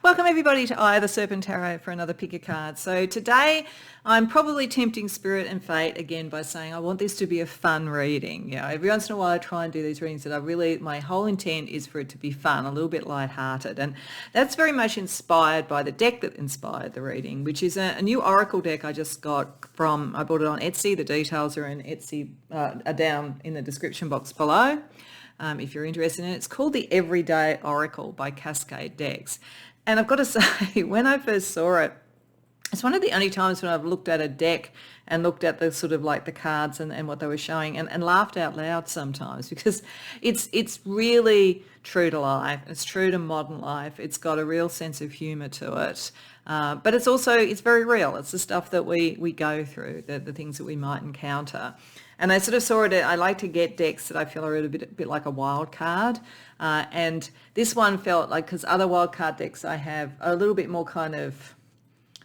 Welcome everybody to Eye of the Serpent Tarot for another pick a card. So today I'm probably tempting spirit and fate again by saying I want this to be a fun reading. Every once in a while I try and do these readings that my whole intent is for it to be fun, a little bit lighthearted. And that's very much inspired by the deck that inspired the reading, which is a new oracle deck I just got I bought it on Etsy. The details are in Etsy, are down in the description box below. If you're interested in it. It's called the Everyday Oracle by Cascade Decks. And I've got to say, when I first saw it, it's one of the only times when I've looked at a deck and looked at the sort of like the cards and what they were showing and laughed out loud sometimes, because it's really true to life. It's true to modern life. It's got a real sense of humour to it. But it's very real. It's the stuff that we go through, the things that we might encounter. And I sort of saw it, I like to get decks that I feel are a bit like a wild card. And this one felt like, because other wild card decks I have are a little bit more kind of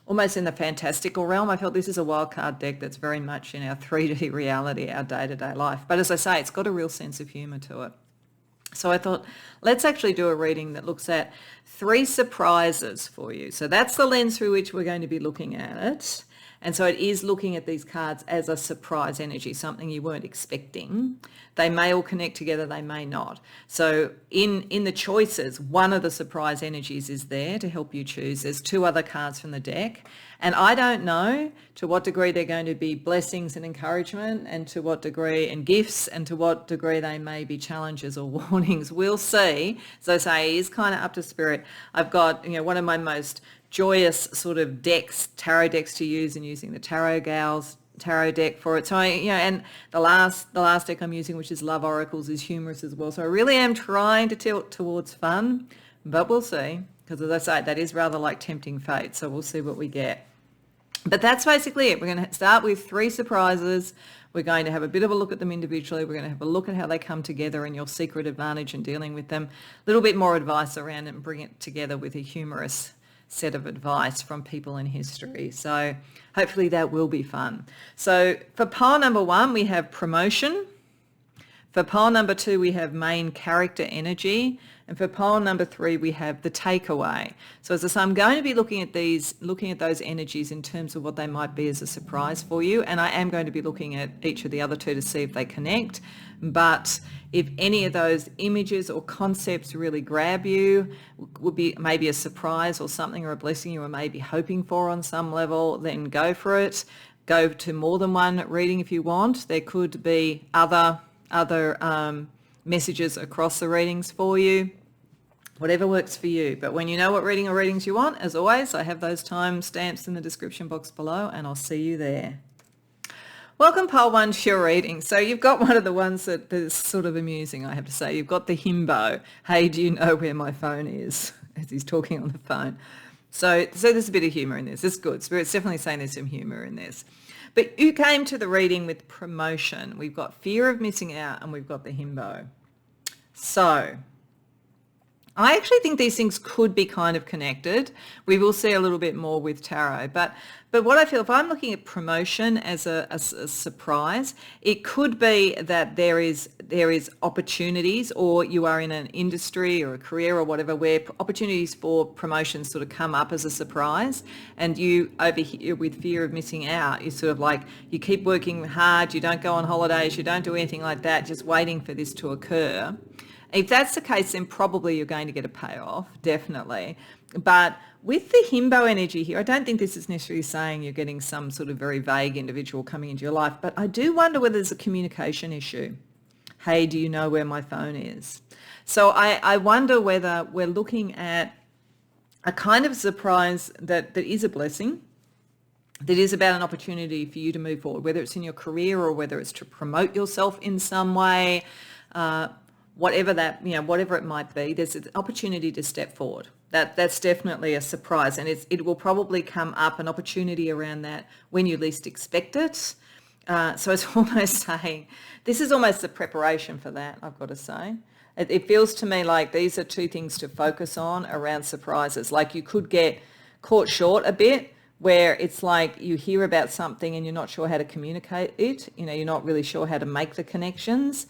almost in the fantastical realm. I felt this is a wild card deck that's very much in our 3D reality, our day-to-day life. But as I say, it's got a real sense of humour to it. So I thought, let's actually do a reading that looks at 3 surprises for you. So that's the lens through which we're going to be looking at it. And so it is looking at these cards as a surprise energy, something you weren't expecting. They may all connect together, they may not. So in the choices, one of the surprise energies is there to help you choose. There's 2 other cards from the deck. And I don't know to what degree they're going to be blessings and encouragement, and to what degree, and gifts, and to what degree they may be challenges or warnings. We'll see. As I say, it is kind of up to spirit. I've got, one of my most joyous sort of decks, tarot decks to use, and using the Tarot Gals tarot deck for it. So and the last deck I'm using, which is Love Oracles, is humorous as well. So I really am trying to tilt towards fun, but we'll see, because as I say, that is rather like tempting fate. So we'll see what we get. But that's basically it. We're going to start with 3 surprises. We're going to have a bit of a look at them individually. We're going to have a look at how they come together and your secret advantage in dealing with them. A little bit more advice around it, and bring it together with a humorous set of advice from people in history. So hopefully that will be fun. So for pile number 1, we have promotion. For pile number 2, we have main character energy. And for pile number 3, we have the takeaway. So as I say, I'm going to be looking at those energies in terms of what they might be as a surprise for you. And I am going to be looking at each of the other 2 to see if they connect. But if any of those images or concepts really grab you, would be maybe a surprise or something, or a blessing you were maybe hoping for on some level, then go for it. Go to more than one reading if you want. There could be other messages across the readings for you, whatever works for you. But when you know what reading or readings you want, as always, I have those time stamps in the description box below, and I'll see you there. Welcome pile 1 to your reading. So you've got one of the ones that is sort of amusing, I have to say. You've got the himbo. Hey, do you know where my phone is? As he's talking on the phone. So there's a bit of humour in this. It's good. Spirit's definitely saying there's some humour in this. But you came to the reading with promotion. We've got fear of missing out, and we've got the himbo. So I actually think these things could be kind of connected. We will see a little bit more with tarot. But what I feel, if I'm looking at promotion as a surprise, it could be that there is opportunities, or you are in an industry or a career or whatever, where opportunities for promotion sort of come up as a surprise, and you over here with fear of missing out, you sort of like, you keep working hard, you don't go on holidays, you don't do anything like that, just waiting for this to occur. If that's the case, then probably you're going to get a payoff, definitely. But with the himbo energy here, I don't think this is necessarily saying you're getting some sort of very vague individual coming into your life, but I do wonder whether there's a communication issue. Hey, do you know where my phone is? So I wonder whether we're looking at a kind of surprise that is a blessing, that is about an opportunity for you to move forward, whether it's in your career or whether it's to promote yourself in some way. Whatever it might be, there's an opportunity to step forward. That's definitely a surprise, and it will probably come up, an opportunity around that, when you least expect it. So it's almost saying, this is almost the preparation for that, I've got to say. It feels to me like these are 2 things to focus on around surprises. Like you could get caught short a bit, where it's like you hear about something and you're not sure how to communicate it. You're not really sure how to make the connections.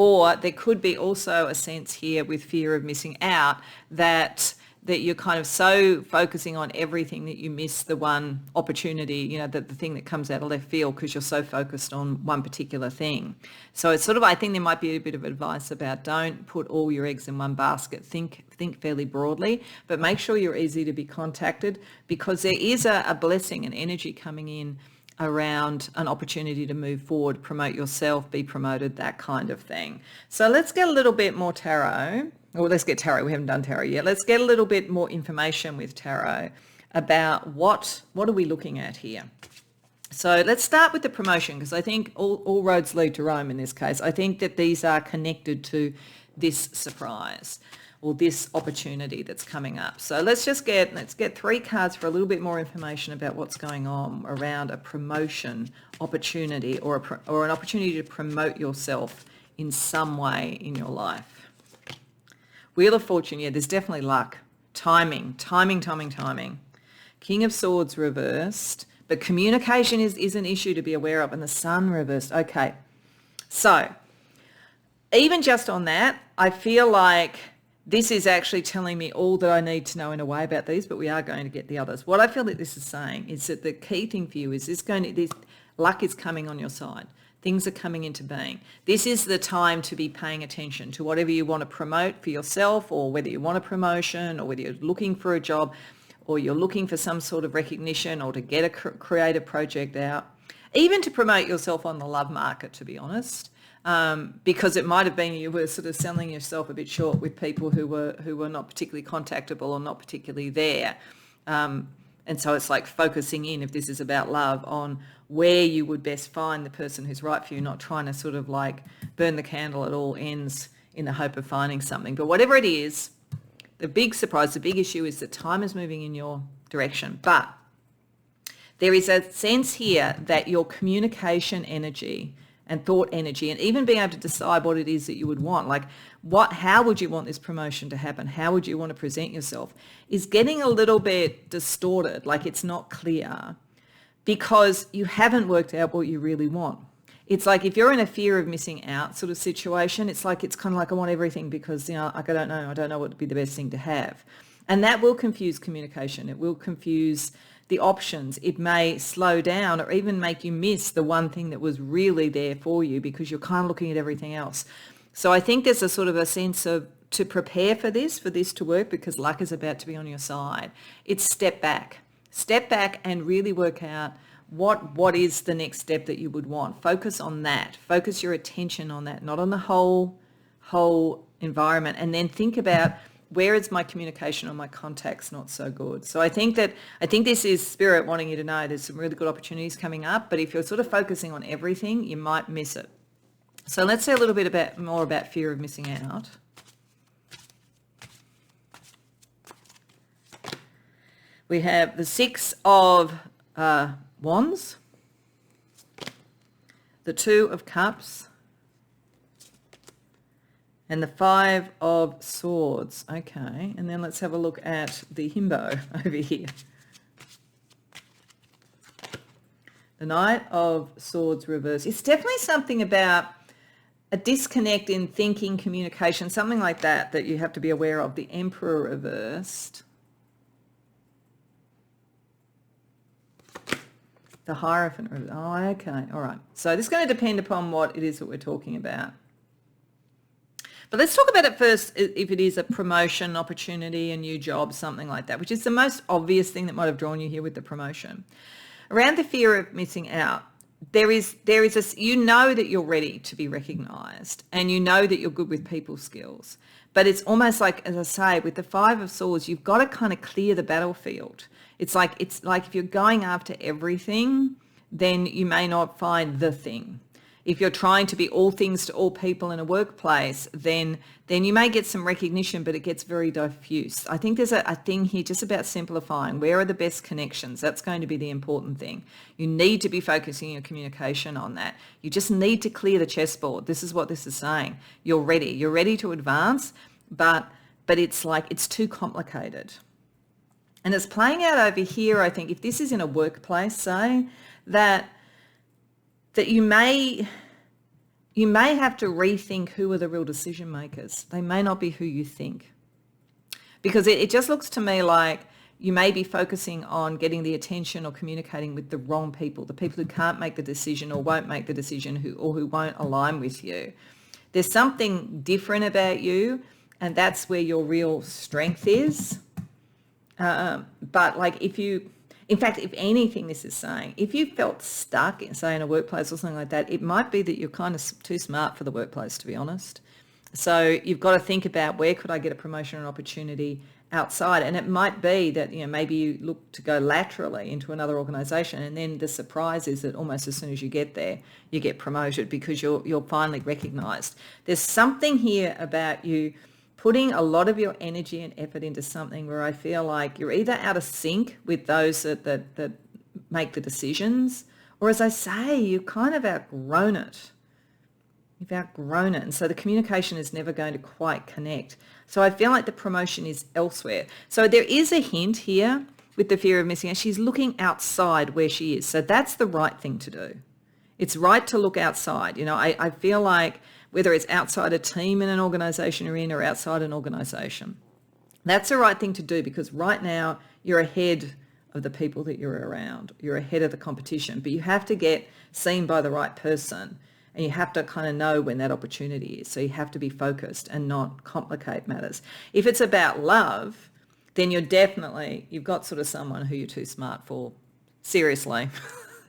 Or there could be also a sense here with fear of missing out that that you're kind of so focusing on everything that you miss the one opportunity, you know, the thing that comes out of left field because you're so focused on one particular thing. So it's sort of, I think there might be a bit of advice about don't put all your eggs in one basket. Think fairly broadly, but make sure you're easy to be contacted, because there is a blessing and energy coming in around an opportunity to move forward, promote yourself, be promoted, that kind of thing. So let's get a little bit more tarot. Or let's get tarot. We haven't done tarot yet. Let's get a little bit more information with tarot about what are we looking at here. So let's start with the promotion, because I think all roads lead to Rome in this case. I think that these are connected to this surprise or this opportunity that's coming up. So let's get 3 cards for a little bit more information about what's going on around a promotion opportunity or an opportunity to promote yourself in some way in your life. Wheel of Fortune, yeah, there's definitely luck. Timing. King of Swords reversed, but communication is an issue to be aware of, and the Sun reversed. Okay, so even just on that, I feel like this is actually telling me all that I need to know in a way about these, but we are going to get the others. What I feel that this is saying is that the key thing for you is this luck is coming on your side. Things are coming into being. This is the time to be paying attention to whatever you want to promote for yourself, or whether you want a promotion, or whether you're looking for a job, or you're looking for some sort of recognition, or to get a creative project out, even to promote yourself on the love market, to be honest, because it might have been you were sort of selling yourself a bit short with people who were not particularly contactable or not particularly there. And so it's like focusing in, if this is about love, on where you would best find the person who's right for you, not trying to sort of like burn the candle at all ends in the hope of finding something. But whatever it is, the big surprise, the big issue is that time is moving in your direction. But there is a sense here that your communication energy and thought energy, and even being able to decide what it is that you would want, like how would you want this promotion to happen? How would you want to present yourself? Is getting a little bit distorted, like it's not clear, because you haven't worked out what you really want. It's like if you're in a fear of missing out sort of situation, it's kind of like I want everything because, you know, like I don't know what would be the best thing to have. And that will confuse communication. It will confuse the options. It may slow down or even make you miss the one thing that was really there for you because you're kind of looking at everything else. So I think there's a sort of a sense of to prepare for this to work, because luck is about to be on your side. It's step back and really work out what is the next step that you would want. Focus on that. Focus your attention on that, not on the whole environment. And then think about, where is my communication or my contacts not so good? So I think this is Spirit wanting you to know there's some really good opportunities coming up, but if you're sort of focusing on everything, you might miss it. So let's say a little bit more about fear of missing out. We have the 6 of Wands, the 2 of Cups, and the 5 of Swords. Okay, and then let's have a look at the himbo over here. The Knight of Swords reverse. It's definitely something about a disconnect in thinking, communication, something like that you have to be aware of. The Emperor reversed. The Hierophant reversed. Oh, okay, all right. So this is going to depend upon what it is that we're talking about. But let's talk about it first, if it is a promotion, a new job, something like that, which is the most obvious thing that might have drawn you here with the promotion. Around the fear of missing out, there is you know that you're ready to be recognised, and you know that you're good with people skills. But it's almost like, as I say, with the 5 of Swords, you've got to kind of clear the battlefield. It's like if you're going after everything, then you may not find the thing. If you're trying to be all things to all people in a workplace, then you may get some recognition, but it gets very diffuse. I think there's a thing here just about simplifying. Where are the best connections? That's going to be the important thing. You need to be focusing your communication on that. You just need to clear the chessboard. This is what this is saying. You're ready. You're ready to advance, but it's like it's too complicated. And it's playing out over here, I think, if this is in a workplace, say, that you may have to rethink who are the real decision makers. They may not be who you think. because it just looks to me like you may be focusing on getting the attention or communicating with the wrong people, the people who can't make the decision or won't make the decision who won't align with you. There's something different about you, and that's where your real strength is. But like in fact, if anything, this is saying, if you felt stuck in, say, in a workplace or something like that, it might be that you're kind of too smart for the workplace, to be honest. So you've got to think about, where could I get a promotion or opportunity outside? And it might be that, maybe you look to go laterally into another organisation, and then the surprise is that almost as soon as you get there, you get promoted because you're finally recognised. There's something here about you putting a lot of your energy and effort into something where I feel like you're either out of sync with those that make the decisions, or, as I say, you've kind of outgrown it. You've outgrown it. And so the communication is never going to quite connect. So I feel like the promotion is elsewhere. So there is a hint here with the fear of missing out. She's looking outside where she is. So that's the right thing to do. It's right to look outside. I feel like whether it's outside a team in an organisation you're in or outside an organisation, that's the right thing to do, because right now you're ahead of the people that you're around. You're ahead of the competition, but you have to get seen by the right person, and you have to kind of know when that opportunity is. So you have to be focused and not complicate matters. If it's about love, then you've got sort of someone who you're too smart for. Seriously.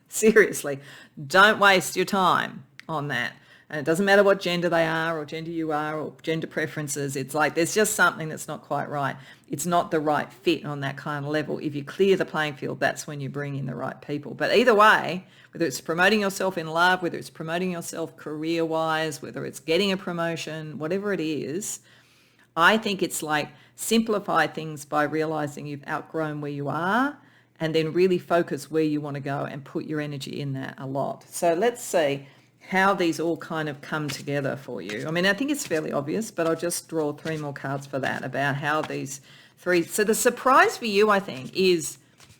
Seriously. Don't waste your time on that. And it doesn't matter what gender they are or gender you are or gender preferences. It's like there's just something that's not quite right. It's not the right fit on that kind of level. If you clear the playing field, that's when you bring in the right people. But either way, whether it's promoting yourself in love, whether it's promoting yourself career-wise, whether it's getting a promotion, whatever it is, I think it's like simplify things by realising you've outgrown where you are, and then really focus where you want to go and put your energy in that a lot. So let's see how these all kind of come together for you. I mean, I think it's fairly obvious, but I'll just draw 3 more cards for that, about how these 3... So the surprise for you, I think, is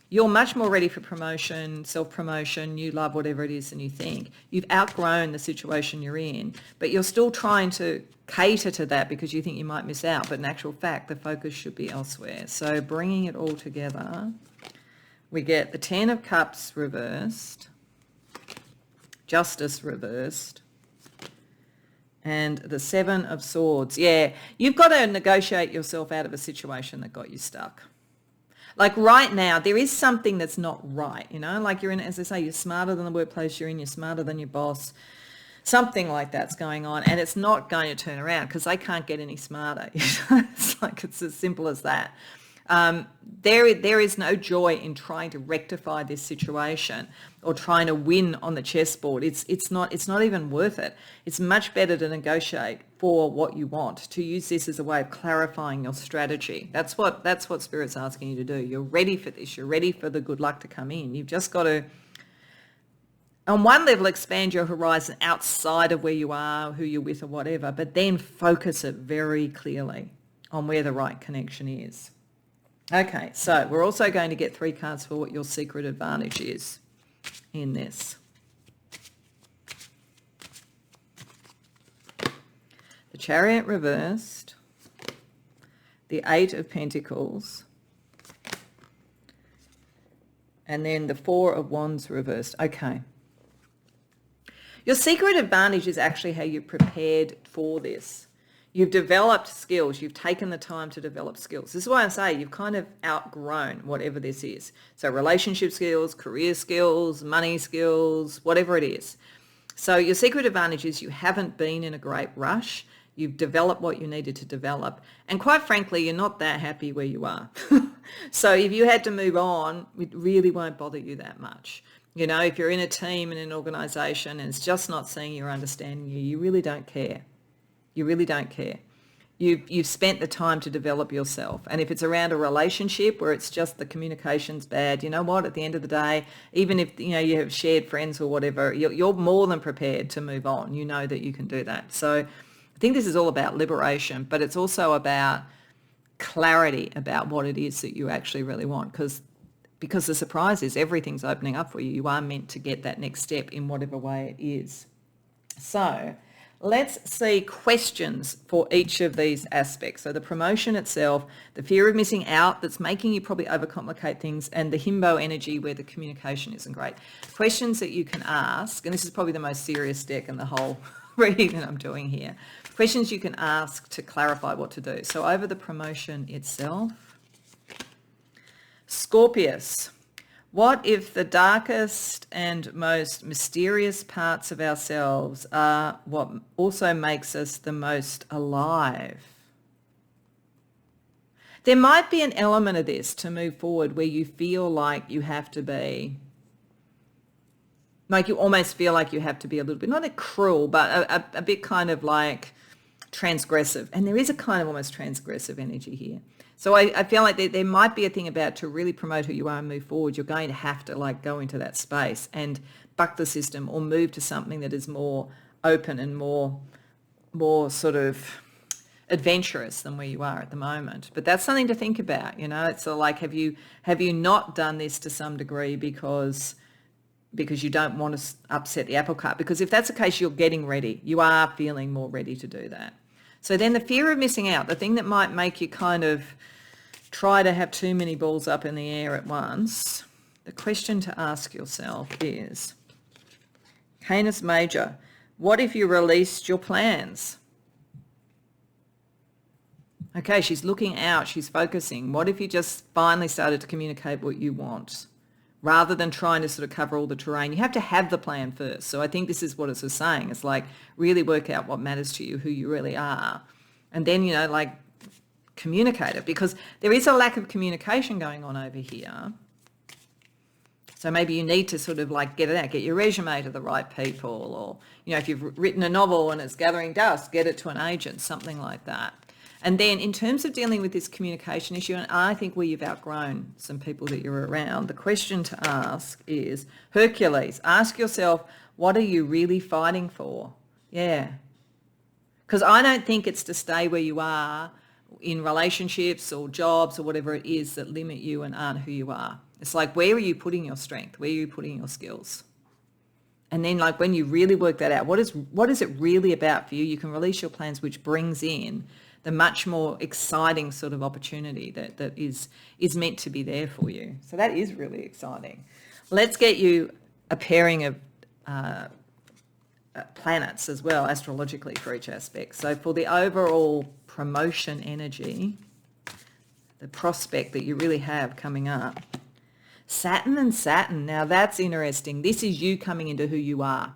you're much more ready for promotion, self-promotion, new love, whatever it is, than you think. You've outgrown the situation you're in, but you're still trying to cater to that because you think you might miss out. But in actual fact, the focus should be elsewhere. So bringing it all together, we get the 10 of Cups reversed, Justice reversed, and the 7 of Swords. Yeah, you've got to negotiate yourself out of a situation that got you stuck. Like right now, there is something that's not right, like you're in, as I say, you're smarter than the workplace you're in, you're smarter than your boss. Something like that's going on, and it's not going to turn around because they can't get any smarter. It's as simple as that. There is no joy in trying to rectify this situation or trying to win on the chessboard. It's not even worth it. It's much better to negotiate for what you want, to use this as a way of clarifying your strategy. That's what Spirit's asking you to do. You're ready for this. You're ready for the good luck to come in. You've just got to, on one level, expand your horizon outside of where you are, who you're with or whatever, but then focus it very clearly on where the right connection is. Okay, so we're also going to get 3 cards for what your secret advantage is in this. The Chariot reversed, the 8 of Pentacles, and then the 4 of Wands reversed. Okay. Your secret advantage is actually how you're prepared for this. You've developed skills. You've taken the time to develop skills. This is why I say you've kind of outgrown whatever this is. So relationship skills, career skills, money skills, whatever it is. So your secret advantage is you haven't been in a great rush. You've developed what you needed to develop. And quite frankly, you're not that happy where you are. So if you had to move on, it really won't bother you that much. If you're in a team and an organisation and it's just not seeing you or understanding you, you really don't care. You really don't care. You've spent the time to develop yourself. And if it's around a relationship where it's just the communication's bad, you know what, at the end of the day, even if you have shared friends or whatever, you're more than prepared to move on. You know that you can do that. So I think this is all about liberation, but it's also about clarity about what it is that you actually really want, because the surprise is everything's opening up for you. You are meant to get that next step in whatever way it is. So Let's see questions for each of these aspects. So the promotion itself, the fear of missing out that's making you probably overcomplicate things, and the himbo energy where the communication isn't great. Questions that you can ask, and this is probably the most serious deck in the whole reading that I'm doing here. Questions you can ask to clarify what to do. So over the promotion itself, Scorpius. What if the darkest and most mysterious parts of ourselves are what also makes us the most alive? There might be an element of this to move forward where you feel like you have to be, like you almost feel like you have to be a little bit, not a cruel, but a bit kind of like transgressive. And there is a kind of almost transgressive energy here. So I feel like there might be a thing about to really promote who you are and move forward, you're going to have to like go into that space and buck the system or move to something that is more open and more sort of adventurous than where you are at the moment. But that's something to think about, you know. It's like, have you not done this to some degree because you don't want to upset the apple cart? Because if that's the case, you're getting ready. You are feeling more ready to do that. So then the fear of missing out, the thing that might make you kind of try to have too many balls up in the air at once, the question to ask yourself is, Canis Major, what if you released your plans? Okay, she's looking out, she's focusing. What if you just finally started to communicate what you want rather than trying to sort of cover all the terrain? You have to have the plan first. So I think this is what it's saying. It's like really work out what matters to you, who you really are. And then, you know, like communicate it, because there is a lack of communication going on over here. So maybe you need to sort of like get it out, get your resume to the right people, or, you know, if you've written a novel and it's gathering dust, get it to an agent, something like that. And then in terms of dealing with this communication issue, and I think where you've outgrown some people that you're around, the question to ask is, Hercules, ask yourself, what are you really fighting for? Yeah. Because I don't think it's to stay where you are in relationships or jobs or whatever it is that limit you and aren't who you are. It's like, where are you putting your strength? Where are you putting your skills? And then like when you really work that out, what is it really about for you? You can release your plans, which brings in the much more exciting sort of opportunity that is meant to be there for you. So that is really exciting. Let's get you a pairing of planets as well, astrologically, for each aspect. So for the overall promotion energy, the prospect that you really have coming up, Saturn and Saturn. Now that's interesting. This is you coming into who you are.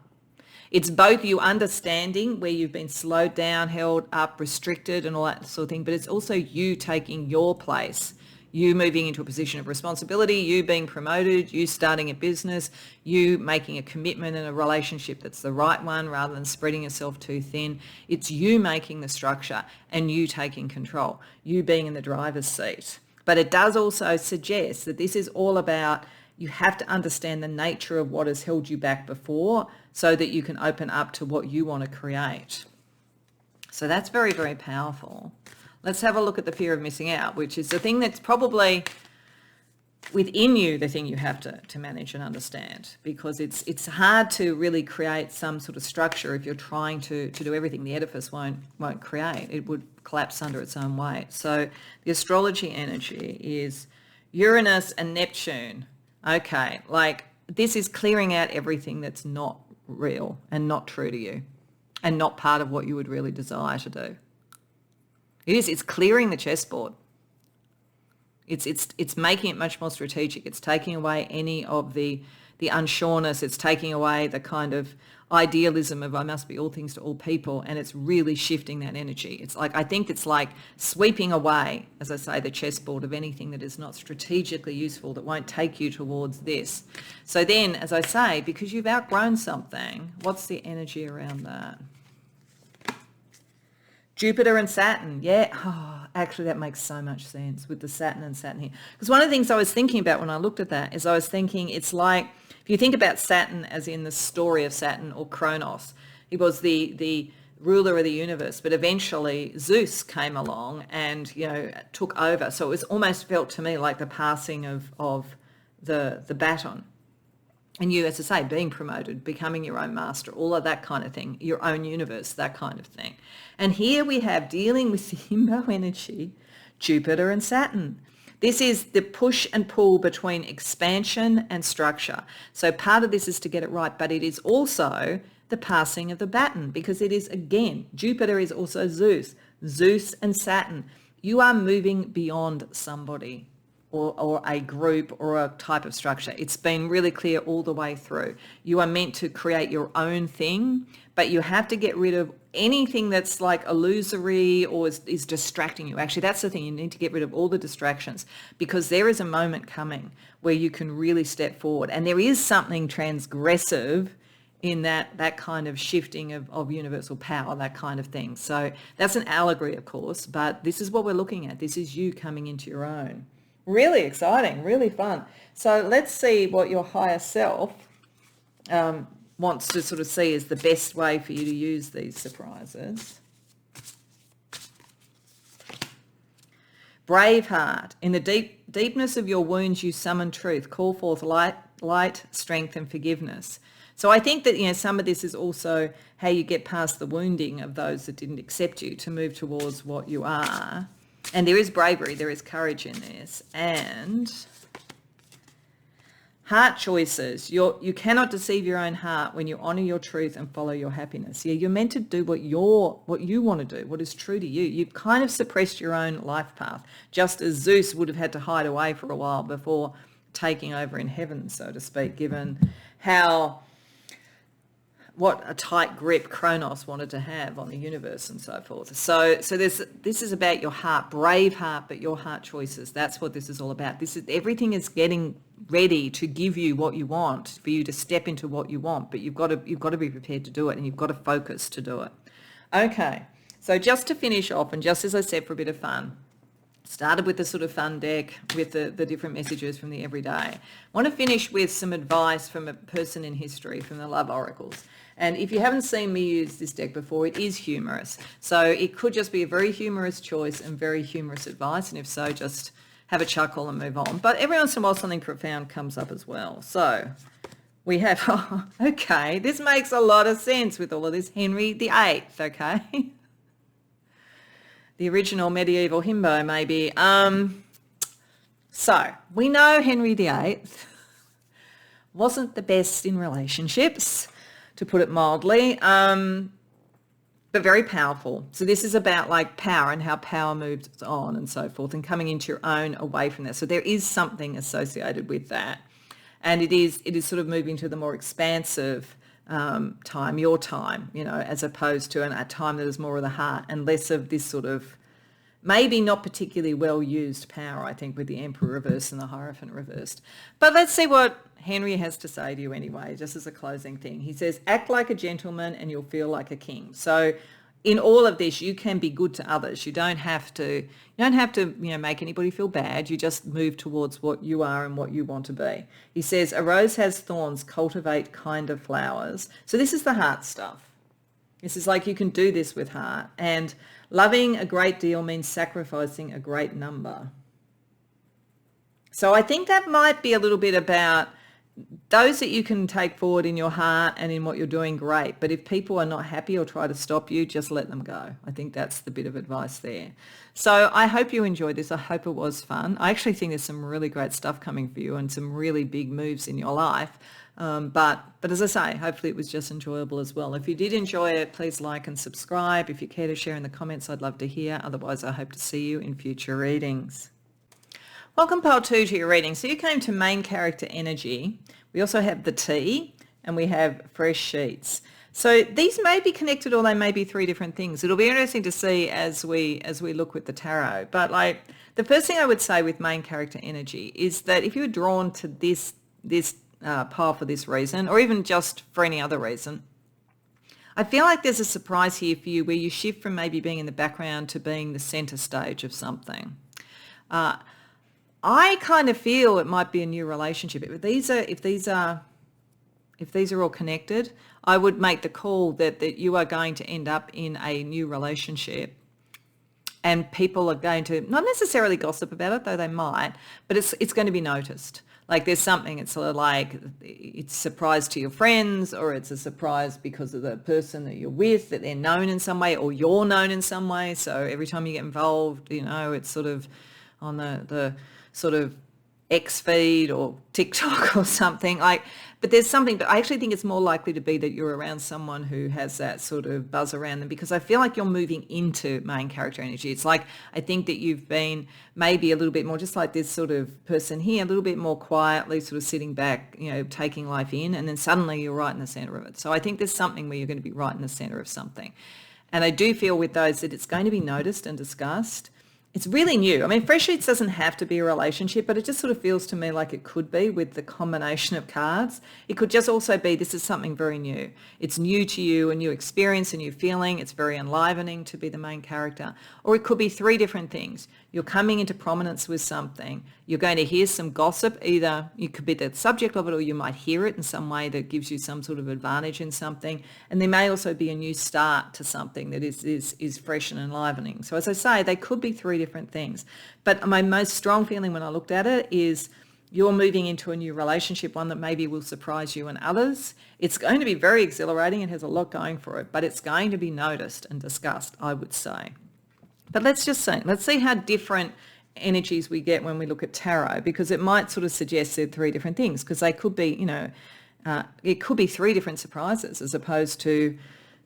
It's both you understanding where you've been slowed down, held up, restricted and all that sort of thing, but it's also you taking your place, you moving into a position of responsibility, you being promoted, you starting a business, you making a commitment in a relationship that's the right one rather than spreading yourself too thin. It's you making the structure and you taking control, you being in the driver's seat. But it does also suggest that this is all about, you have to understand the nature of what has held you back before so that you can open up to what you want to create. So that's very, very powerful. Let's have a look at the fear of missing out, which is the thing that's probably within you, the thing you have to manage and understand, because it's hard to really create some sort of structure if you're trying to do everything. The edifice won't create. It would collapse under its own weight. So the astrology energy is Uranus and Neptune. Okay, like this is clearing out everything that's not real and not true to you and not part of what you would really desire to do. It's clearing the chessboard. It's making it much more strategic. It's taking away any of the unsureness. It's taking away the kind of idealism of I must be all things to all people, and it's really shifting that energy. It's like, I think it's like sweeping away, as I say, the chessboard of anything that is not strategically useful, that won't take you towards this. So then, as I say, because you've outgrown something, what's the energy around that? Jupiter and Saturn, yeah. Oh, actually, that makes so much sense with the Saturn and Saturn here. Because one of the things I was thinking about when I looked at that is I was thinking it's like, if you think about Saturn as in the story of Saturn or Kronos, he was the ruler of the universe, but eventually Zeus came along and, you know, took over. So it was almost felt to me like the passing of the baton. And you, as I say, being promoted, becoming your own master, all of that kind of thing, your own universe, that kind of thing. And here we have dealing with the himbo energy, Jupiter and Saturn. This is the push and pull between expansion and structure. So part of this is to get it right, but it is also the passing of the baton, because it is, again, Jupiter is also Zeus. Zeus and Saturn. You are moving beyond somebody or a group or a type of structure. It's been really clear all the way through. You are meant to create your own thing, but you have to get rid of anything that's like illusory or is distracting you. Actually, that's the thing. You need to get rid of all the distractions, because there is a moment coming where you can really step forward. And there is something transgressive in that kind of shifting of universal power, that kind of thing. So that's an allegory, of course, but this is what we're looking at. This is you coming into your own. Really exciting, really fun. So let's see what your higher self wants to sort of see as the best way for you to use these surprises. Braveheart. In the deepness of your wounds, you summon truth. Call forth light, strength, and forgiveness. So I think that, some of this is also how you get past the wounding of those that didn't accept you to move towards what you are. And there is bravery, there is courage in this. And heart choices. You cannot deceive your own heart when you honour your truth and follow your happiness. Yeah, you're meant to do what you want to do, what is true to you. You've kind of suppressed your own life path, just as Zeus would have had to hide away for a while before taking over in heaven, so to speak, given what a tight grip Kronos wanted to have on the universe and so forth. So this is about your heart, brave heart, but your heart choices. That's what this is all about. Everything is getting ready to give you what you want, for you to step into what you want, but you've got to be prepared to do it, and you've got to focus to do it. Okay, so just to finish off, and just as I said, for a bit of fun, started with the sort of fun deck with the different messages from the everyday. I want to finish with some advice from a person in history, from the Love Oracles. And if you haven't seen me use this deck before, it is humorous. So it could just be a very humorous choice and very humorous advice. And if so, just have a chuckle and move on. But every once in a while, something profound comes up as well. So we have, okay, this makes a lot of sense with all of this. Henry VIII, okay? The original medieval himbo, maybe. So we know Henry VIII wasn't the best in relationships, to put it mildly, but very powerful. So this is about like power and how power moves on and so forth, and coming into your own away from that. So there is something associated with that. And it is sort of moving to the more expansive time, your time, as opposed to a time that is more of the heart and less of this sort of maybe not particularly well-used power, I think, with the Emperor reversed and the Hierophant reversed. But let's see what Henry has to say to you anyway, just as a closing thing. He says, act like a gentleman and you'll feel like a king. So in all of this, you can be good to others. You don't have to make anybody feel bad. You just move towards what you are and what you want to be. He says, a rose has thorns, cultivate kinder flowers. So this is the heart stuff. This is like you can do this with heart. And loving a great deal means sacrificing a great number. So I think that might be a little bit about those that you can take forward in your heart and in what you're doing, great. But if people are not happy or try to stop you, just let them go. I think that's the bit of advice there. So I hope you enjoyed this. I hope it was fun. I actually think there's some really great stuff coming for you and some really big moves in your life. But as I say, hopefully it was just enjoyable as well. If you did enjoy it, please like and subscribe. If you care to share in the comments, I'd love to hear. Otherwise, I hope to see you in future readings. Welcome, Pile 2, to your reading. So you came to main character energy. We also have the T and we have fresh sheets. So these may be connected or they may be three different things. It'll be interesting to see as we look with the tarot. But like the first thing I would say with main character energy is that if you're drawn to this pile for this reason, or even just for any other reason, I feel like there's a surprise here for you where you shift from maybe being in the background to being the center stage of something. I kind of feel it might be a new relationship. If these are all connected, I would make the call that you are going to end up in a new relationship, and people are going to not necessarily gossip about it, though they might, but it's going to be noticed. Like there's something, it's sort of like it's a surprise to your friends, or it's a surprise because of the person that you're with, that they're known in some way or you're known in some way. So every time you get involved, it's sort of on the sort of X feed or TikTok or something like, but there's something, but I actually think it's more likely to be that you're around someone who has that sort of buzz around them, because I feel like you're moving into main character energy. It's like, I think that you've been maybe a little bit more just like this sort of person here, a little bit more quietly sort of sitting back, taking life in, and then suddenly you're right in the center of it. So I think there's something where you're going to be right in the center of something. And I do feel with those that it's going to be noticed and discussed. It's really new. I mean, fresh sheets doesn't have to be a relationship, but it just sort of feels to me like it could be with the combination of cards. It could just also be this is something very new. It's new to you, a new experience, a new feeling. It's very enlivening to be the main character. Or it could be three different things. You're coming into prominence with something. You're going to hear some gossip. Either you could be the subject of it, or you might hear it in some way that gives you some sort of advantage in something. And there may also be a new start to something that is fresh and enlivening. So as I say, they could be three different things. But my most strong feeling when I looked at it is you're moving into a new relationship, one that maybe will surprise you and others. It's going to be very exhilarating. It has a lot going for it, but it's going to be noticed and discussed, I would say. But let's see how different energies we get when we look at tarot, because it might sort of suggest they're three different things, because they could be, it could be three different surprises as opposed to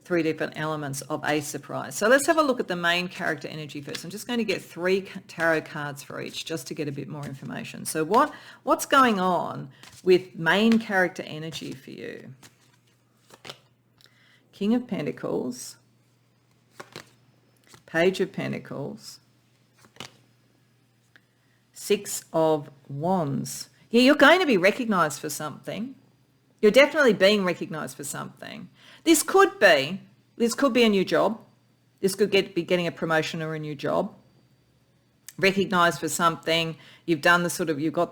three different elements of a surprise. So let's have a look at the main character energy first. I'm just going to get 3 tarot cards for each just to get a bit more information. So what's going on with main character energy for you? King of Pentacles, Page of Pentacles, 6 of Wands. Yeah, you're going to be recognised for something. You're definitely being recognised for something. This could be a new job. This could be getting a promotion or a new job. Recognised for something. You've done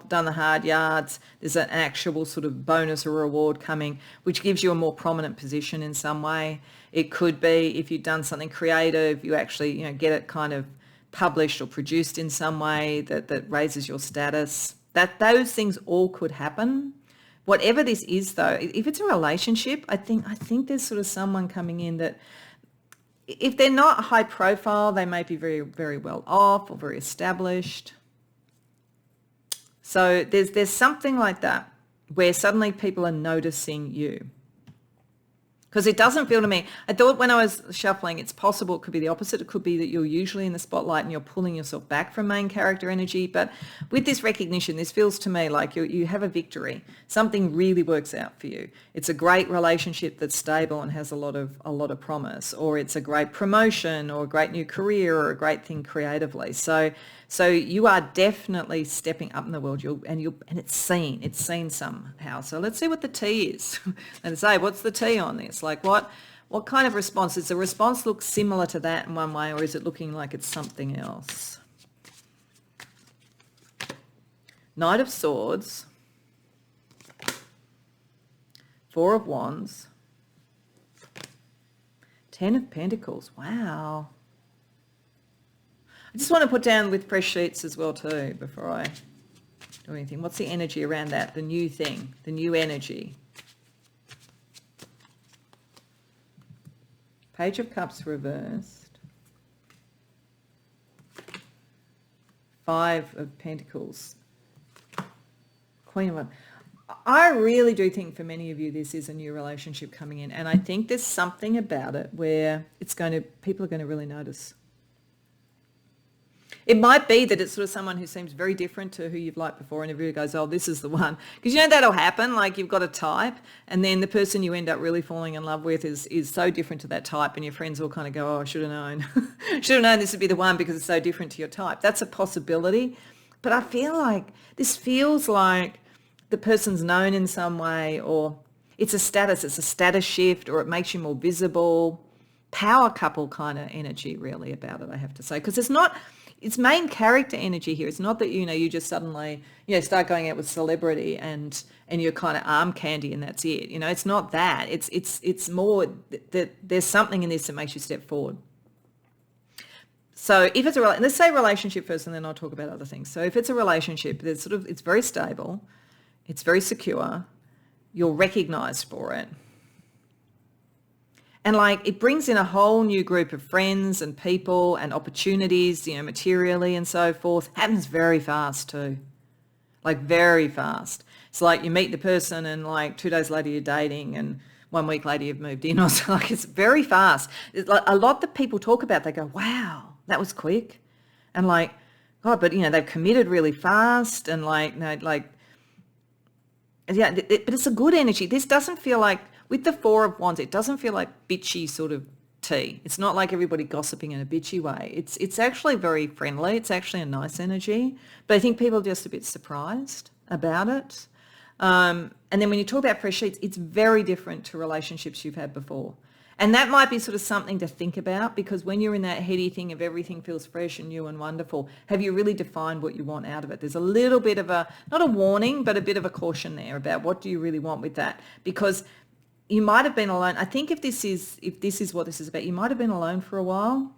done the hard yards. There's an actual sort of bonus or reward coming, which gives you a more prominent position in some way. It could be if you've done something creative, you actually get it kind of published or produced in some way that raises your status. Those things all could happen. Whatever this is, though, if it's a relationship, I think there's sort of someone coming in that, if they're not high profile, they may be very, very well off or very established. So there's something like that where suddenly people are noticing you. Because it doesn't feel to me, I thought when I was shuffling, it's possible it could be the opposite. It could be that you're usually in the spotlight and you're pulling yourself back from main character energy. But with this recognition, this feels to me like you have a victory. Something really works out for you. It's a great relationship that's stable and has a lot of promise, or it's a great promotion or a great new career or a great thing creatively. So you are definitely stepping up in the world, and it's seen somehow. So let's see what the T is. And say, what's the T on this? Like what kind of response? Does the response look similar to that in one way, or is it looking like it's something else? Knight of Swords, 4 of Wands, 10 of Pentacles. Wow. I just want to put down with fresh sheets as well too before I do anything. What's the energy around that? The new thing, the new energy. Page of Cups reversed. 5 of Pentacles. Queen of Wands. I really do think for many of you this is a new relationship coming in, and I think there's something about it where people are going to really notice. It might be that it's sort of someone who seems very different to who you've liked before, and everybody goes, oh, this is the one. Because that'll happen. Like you've got a type, and then the person you end up really falling in love with is so different to that type, and your friends will kind of go, oh, I should have known. Should have known this would be the one because it's so different to your type. That's a possibility. But I feel like this feels like the person's known in some way, or it's a status shift, or it makes you more visible. Power couple kind of energy really about it, I have to say. Because it's main character energy here. It's not that, you just suddenly, start going out with celebrity and you're kind of arm candy and that's it. It's not that. It's more that there's something in this that makes you step forward. So if it's let's say relationship first, and then I'll talk about other things. So if it's a relationship, it's very stable. It's very secure. You're recognized for it. And like it brings in a whole new group of friends and people and opportunities, you know, materially and so forth. Happens very fast too. Like very fast. It's like you meet the person and like 2 days later you're dating and 1 week later you've moved in or so. Like it's very fast. It's like a lot that people talk about, they go, wow, that was quick. And like, God, but you know, they've committed really fast and like, you know, like, yeah, but it's a good energy. This doesn't feel like, with the Four of Wands, it doesn't feel like bitchy sort of tea. It's not like everybody gossiping in a bitchy way. It's actually very friendly. It's actually a nice energy. But I think people are just a bit surprised about it. And then when you talk about fresh sheets, it's very different to relationships you've had before. And that might be sort of something to think about, because when you're in that heady thing of everything feels fresh and new and wonderful, have you really defined what you want out of it? There's a little bit of a, not a warning, but a bit of a caution there about what do you really want with that? Because you might have been alone. I think if this is what this is about, you might have been alone for a while.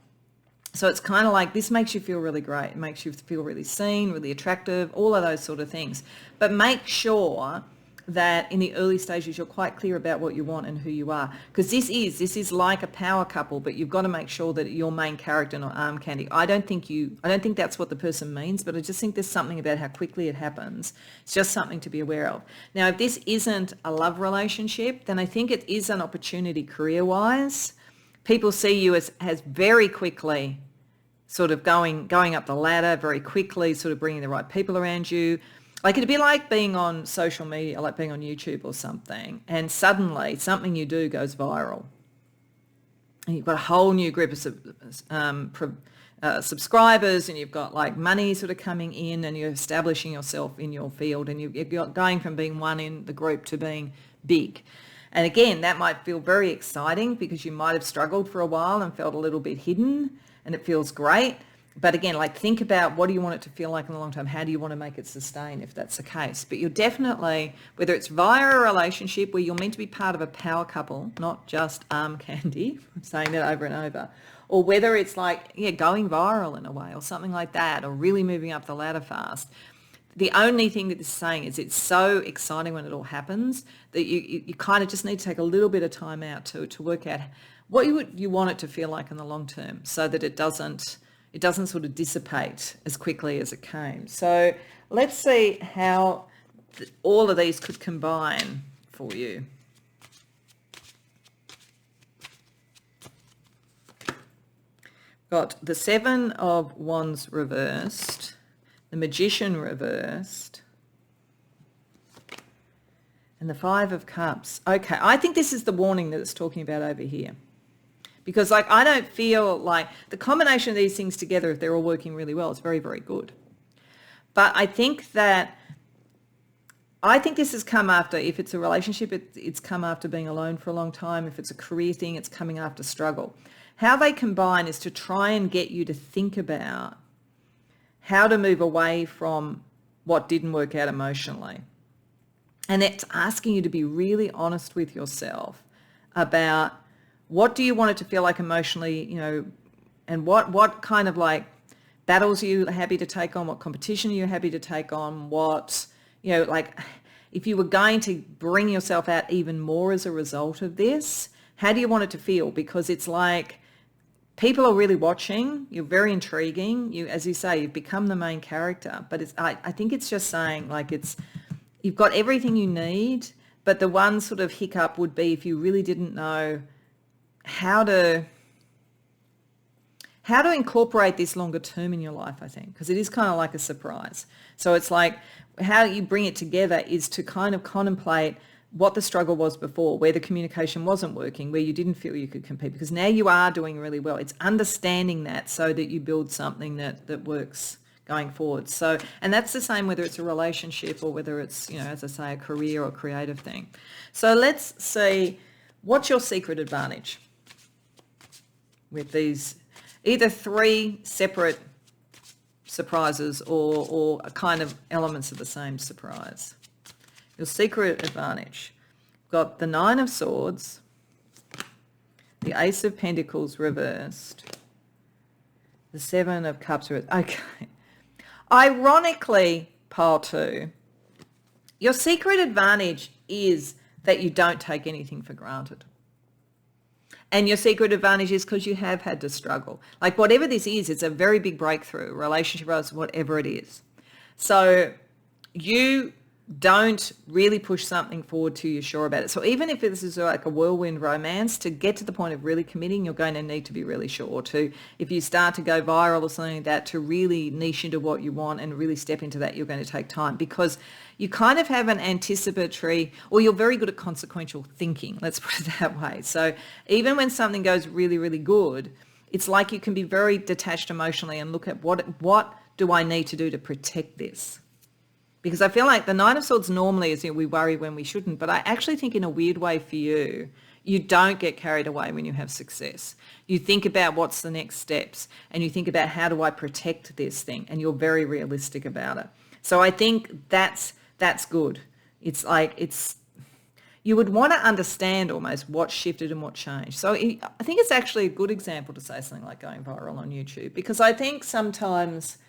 So it's kind of like this makes you feel really great. It makes you feel really seen, really attractive, all of those sort of things. But make sure that in the early stages you're quite clear about what you want and who you are, because this is like a power couple, but you've got to make sure that your main character, not arm candy. I don't think that's what the person means, but I just think there's something about how quickly it happens. It's just something to be aware of. Now, if this isn't a love relationship, then I think it is an opportunity career-wise. People see you as very quickly sort of going up the ladder, very quickly sort of bringing the right people around you. Like it'd be like being on social media, like being on YouTube or something, and suddenly something you do goes viral. And you've got a whole new group of subscribers, and you've got like money sort of coming in, and you're establishing yourself in your field, and you're going from being one in the group to being big. And again, that might feel very exciting because you might have struggled for a while and felt a little bit hidden, and it feels great. But again, like think about what do you want it to feel like in the long term? How do you want to make it sustain if that's the case? But you're definitely, whether it's via a relationship where you're meant to be part of a power couple, not just arm candy, I'm saying that over and over, or whether it's like, going viral in a way or something like that, or really moving up the ladder fast. The only thing that this is saying is it's so exciting when it all happens that you kind of just need to take a little bit of time out to work out what you want it to feel like in the long term, so that it doesn't sort of dissipate as quickly as it came. So let's see how all of these could combine for you. Got the Seven of Wands reversed, the Magician reversed, and the Five of Cups. Okay, I think this is the warning that it's talking about over here. Because like I don't feel like the combination of these things together, if they're all working really well, it's very, very good. But I think this has come after, if it's a relationship, it's come after being alone for a long time. If it's a career thing, it's coming after struggle. How they combine is to try and get you to think about how to move away from what didn't work out emotionally. And it's asking you to be really honest with yourself about what do you want it to feel like emotionally, and what kind of like battles are you happy to take on, what competition are you happy to take on, what, like if you were going to bring yourself out even more as a result of this, how do you want it to feel? Because it's like people are really watching, you're very intriguing, as you say, you've become the main character, but I think it's just saying like you've got everything you need, but the one sort of hiccup would be if you really didn't know how to incorporate this longer term in your life, I think, because it is kind of like a surprise. So it's like how you bring it together is to kind of contemplate what the struggle was before, where the communication wasn't working, where you didn't feel you could compete, because now you are doing really well. It's understanding that so that you build something that works going forward. So, and that's the same whether it's a relationship or whether it's, as I say, a career or creative thing. So let's see, what's your secret advantage with these either three separate surprises or kind of elements of the same surprise? Your secret advantage. Got the Nine of Swords, the Ace of Pentacles reversed, the Seven of Cups reversed. Okay. Ironically, pile two, Your secret advantage is that you don't take anything for granted. And your secret advantage is because you have had to struggle. Like whatever this is, it's a very big breakthrough, relationship, whatever it is. So you don't really push something forward till you're sure about it. So even if this is like a whirlwind romance, to get to the point of really committing, you're going to need to be really sure. To, if you start to go viral or something like that, to really niche into what you want and really step into that, you're going to take time, because you kind of have an anticipatory, or you're very good at consequential thinking, let's put it that way. So even when something goes really, really good, it's like you can be very detached emotionally and look at what do I need to do to protect this? Because I feel like the Nine of Swords normally is, we worry when we shouldn't, but I actually think in a weird way for you, you don't get carried away when you have success. You think about what's the next steps, and you think about how do I protect this thing, and you're very realistic about it. So I think that's good. It's like you would want to understand almost what shifted and what changed. So I think it's actually a good example to say something like going viral on YouTube, because I think sometimes,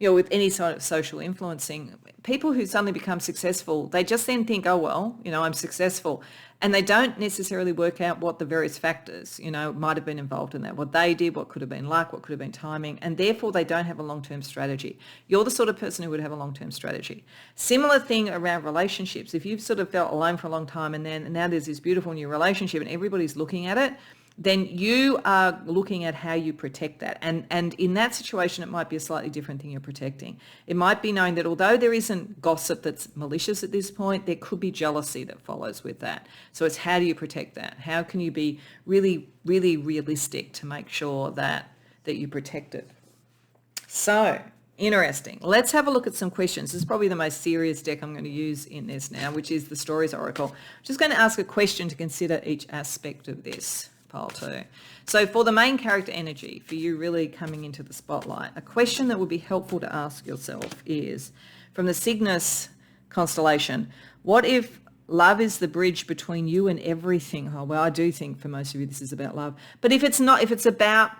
with any sort of social influencing, people who suddenly become successful, they just then think, oh, well, I'm successful. And they don't necessarily work out what the various factors, might have been involved in that, what they did, what could have been luck, what could have been timing, and therefore they don't have a long-term strategy. You're the sort of person who would have a long-term strategy. Similar thing around relationships. If you've sort of felt alone for a long time and now there's this beautiful new relationship and everybody's looking at it, then you are looking at how you protect that. And in that situation, it might be a slightly different thing you're protecting. It might be knowing that although there isn't gossip that's malicious at this point, there could be jealousy that follows with that. So it's how do you protect that? How can you be really, really realistic to make sure that you protect it? So interesting. Let's have a look at some questions. This is probably the most serious deck I'm going to use in this now, which is the Stories Oracle. I'm just going to ask a question to consider each aspect of this. Pile 2. So for the main character energy, for you really coming into the spotlight, a question that would be helpful to ask yourself is, from the Cygnus constellation, what if love is the bridge between you and everything? Oh, well, I do think for most of you this is about love. But if it's not, if it's about,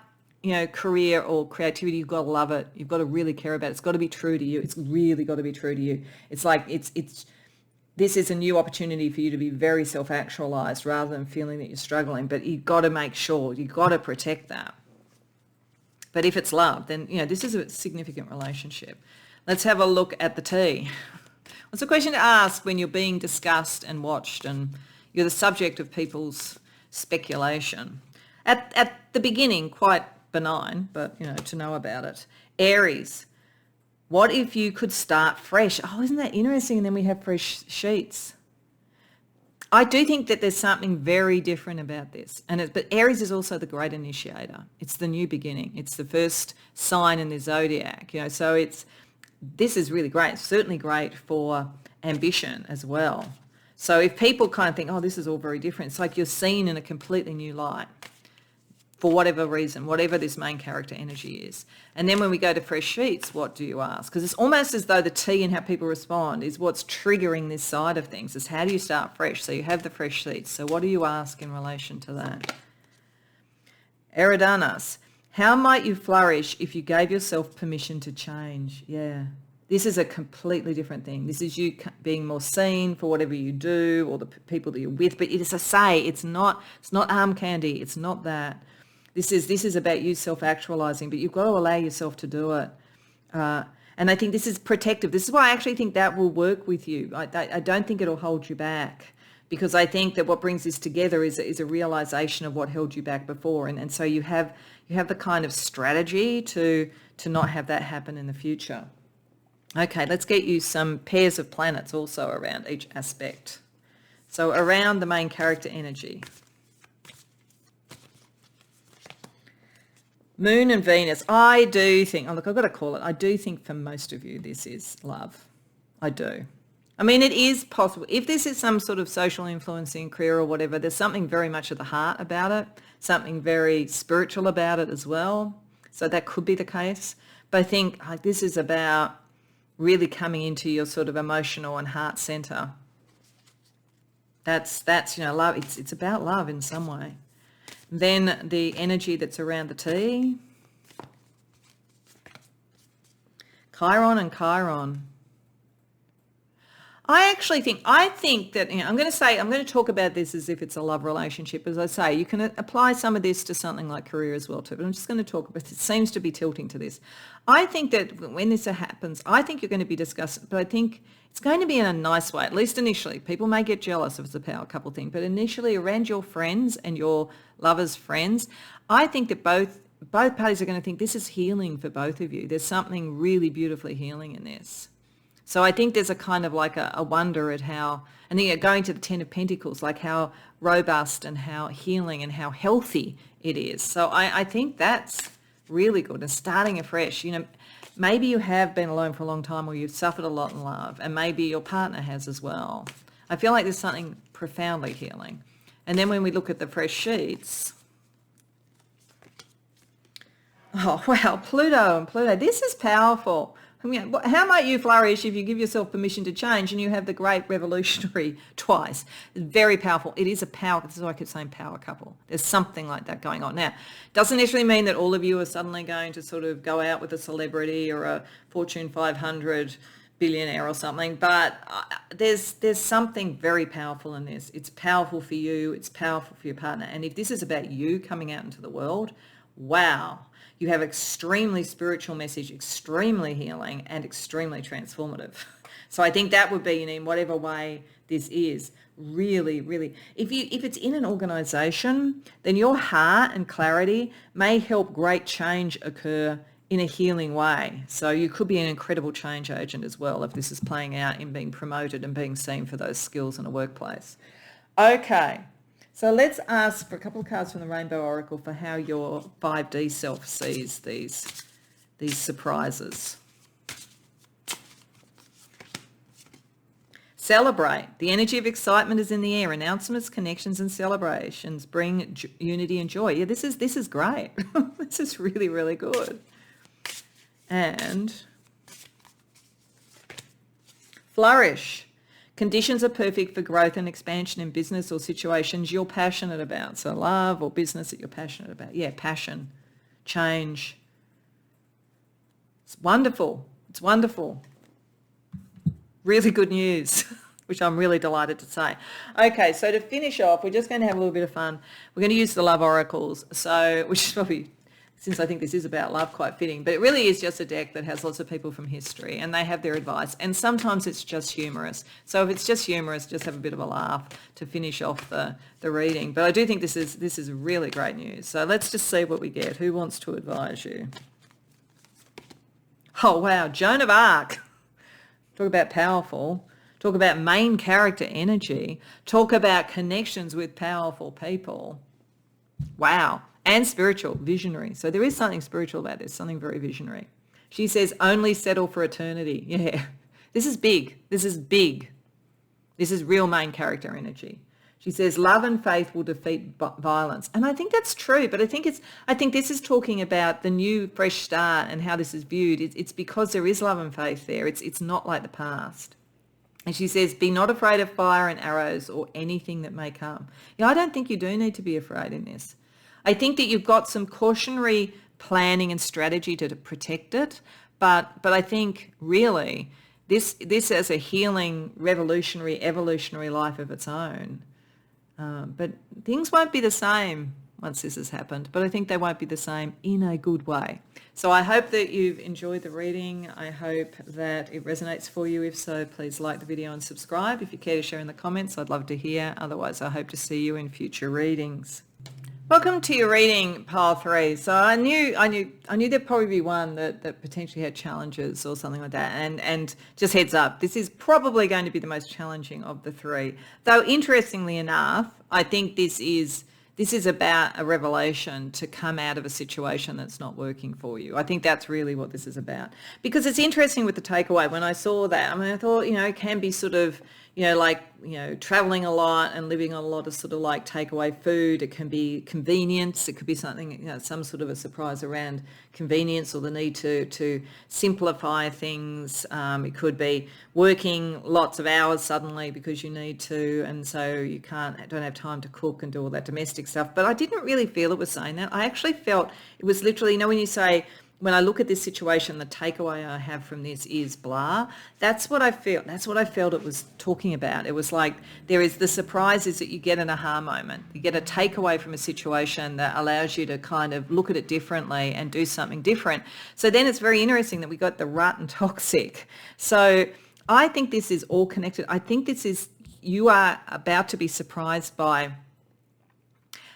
career or creativity, you've got to love it. You've got to really care about it. It's got to be true to you. It's really got to be true to you. It's like this is a new opportunity for you to be very self-actualized rather than feeling that you're struggling, but you've got to make sure, you've got to protect that. But if it's love, then, this is a significant relationship. Let's have a look at the T. What's a question to ask when you're being discussed and watched and you're the subject of people's speculation? At the beginning, quite benign, but, to know about it. Aries. What if you could start fresh? Oh, isn't that interesting? And then we have fresh sheets. I do think that there's something very different about this. But Aries is also the great initiator. It's the new beginning. It's the first sign in the zodiac. So this is really great. It's certainly great for ambition as well. So if people kind of think, oh, this is all very different, it's like you're seen in a completely new light. For whatever reason, whatever this main character energy is. And then when we go to fresh sheets, what do you ask? Because it's almost as though the T and how people respond is what's triggering this side of things, is how do you start fresh? So you have the fresh sheets. So what do you ask in relation to that? Eridanos, how might you flourish if you gave yourself permission to change? Yeah. This is a completely different thing. This is you being more seen for whatever you do or the people that you're with. But as I say, it's not arm candy. It's not that. This is about you self-actualizing, but you've got to allow yourself to do it. And I think this is protective. This is why I actually think that will work with you. I don't think it'll hold you back, because I think that what brings this together is a realization of what held you back before. And so you have the kind of strategy to not have that happen in the future. Okay, let's get you some pairs of planets also around each aspect. So around the main character energy. Moon and Venus, I do think, I've got to call it, I do think for most of you this is love. I do. I mean, it is possible. If this is some sort of social influencing career or whatever, there's something very much at the heart about it, something very spiritual about it as well. So that could be the case. But I think this is about really coming into your sort of emotional and heart center. That's love. It's about love in some way. Then the energy that's around the T. Chiron and Chiron. I think that, I'm going to talk about this as if it's a love relationship. As I say, you can apply some of this to something like career as well too, but I'm just going to talk about, it seems to be tilting to this. I think that when this happens, I think you're going to be discussing, but I think it's going to be in a nice way, at least initially. People may get jealous if it's a power couple thing, but initially around your friends and your lovers' friends, I think that both parties are going to think this is healing for both of you. There's something really beautifully healing in this. So I think there's a kind of like a wonder at how, and then going to the Ten of Pentacles, like how robust and how healing and how healthy it is. So I think that's really good. And starting afresh, maybe you have been alone for a long time or you've suffered a lot in love, and maybe your partner has as well. I feel like there's something profoundly healing. And then when we look at the fresh sheets, oh, wow, Pluto, this is powerful. How might you flourish if you give yourself permission to change and you have the great revolutionary twice? It's very powerful. It is a power. This is why I keep saying power couple. There's something like that going on. Now, doesn't necessarily mean that all of you are suddenly going to sort of go out with a celebrity or a Fortune 500 billionaire or something, but there's something very powerful in this. It's powerful for you. It's powerful for your partner. And if this is about you coming out into the world, wow. You have extremely spiritual message, extremely healing, and extremely transformative. So I think that would be, in whatever way this is, really, really. If it's in an organization, then your heart and clarity may help great change occur in a healing way. So you could be an incredible change agent as well if this is playing out in being promoted and being seen for those skills in a workplace. Okay. So let's ask for a couple of cards from the Rainbow Oracle for how your 5D self sees these surprises. Celebrate. The energy of excitement is in the air. Announcements, connections, and celebrations bring unity and joy. Yeah, this is great. This is really, really good. And flourish. Conditions are perfect for growth and expansion in business or situations you're passionate about. So love or business that you're passionate about. Yeah, passion, change. It's wonderful. It's wonderful. Really good news, which I'm really delighted to say. Okay, so to finish off, we're just going to have a little bit of fun. We're going to use the love oracles, which is probably, since I think this is about love, quite fitting, but it really is just a deck that has lots of people from history and they have their advice, and sometimes it's just humorous. So if it's just humorous, just have a bit of a laugh to finish off the reading. But I do think this is really great news. So let's just see what we get. Who wants to advise you? Oh, wow, Joan of Arc. Talk about powerful. Talk about main character energy. Talk about connections with powerful people. Wow. And spiritual, visionary. So there is something spiritual about this, something very visionary. She says, only settle for eternity. Yeah, this is big. This is big. This is real main character energy. She says, love and faith will defeat violence. And I think that's true, but I think this is talking about the new fresh start and how this is viewed. It's because there is love and faith there. It's not like the past. And she says, be not afraid of fire and arrows or anything that may come. Yeah, I don't think you do need to be afraid in this. I think that you've got some cautionary planning and strategy to protect it, but I think really this has a healing, revolutionary, evolutionary life of its own. But things won't be the same once this has happened, but I think they won't be the same in a good way. So I hope that you've enjoyed the reading. I hope that it resonates for you. If so, please like the video and subscribe. If you care to share in the comments, I'd love to hear. Otherwise, I hope to see you in future readings. Welcome to your reading, pile 3. So I knew there'd probably be one that potentially had challenges or something like that. And just heads up, this is probably going to be the most challenging of the 3. Though interestingly enough, I think this is about a revelation to come out of a situation that's not working for you. I think that's really what this is about. Because it's interesting with the takeaway. When I saw that, I thought, it can be sort of, traveling a lot and living on a lot of sort of like takeaway food. It can be convenience. It could be something, some sort of a surprise around convenience or the need to simplify things. It could be working lots of hours suddenly because you need to, and so you don't have time to cook and do all that domestic stuff. But I didn't really feel it was saying that. I actually felt it was literally, when you say, when I look at this situation, the takeaway I have from this is blah. That's what I feel. That's what I felt it was talking about. It was like there is the surprise is that you get an aha moment. You get a takeaway from a situation that allows you to kind of look at it differently and do something different. So then it's very interesting that we got the rut and toxic. So I think this is all connected. I think this is, you are about to be surprised by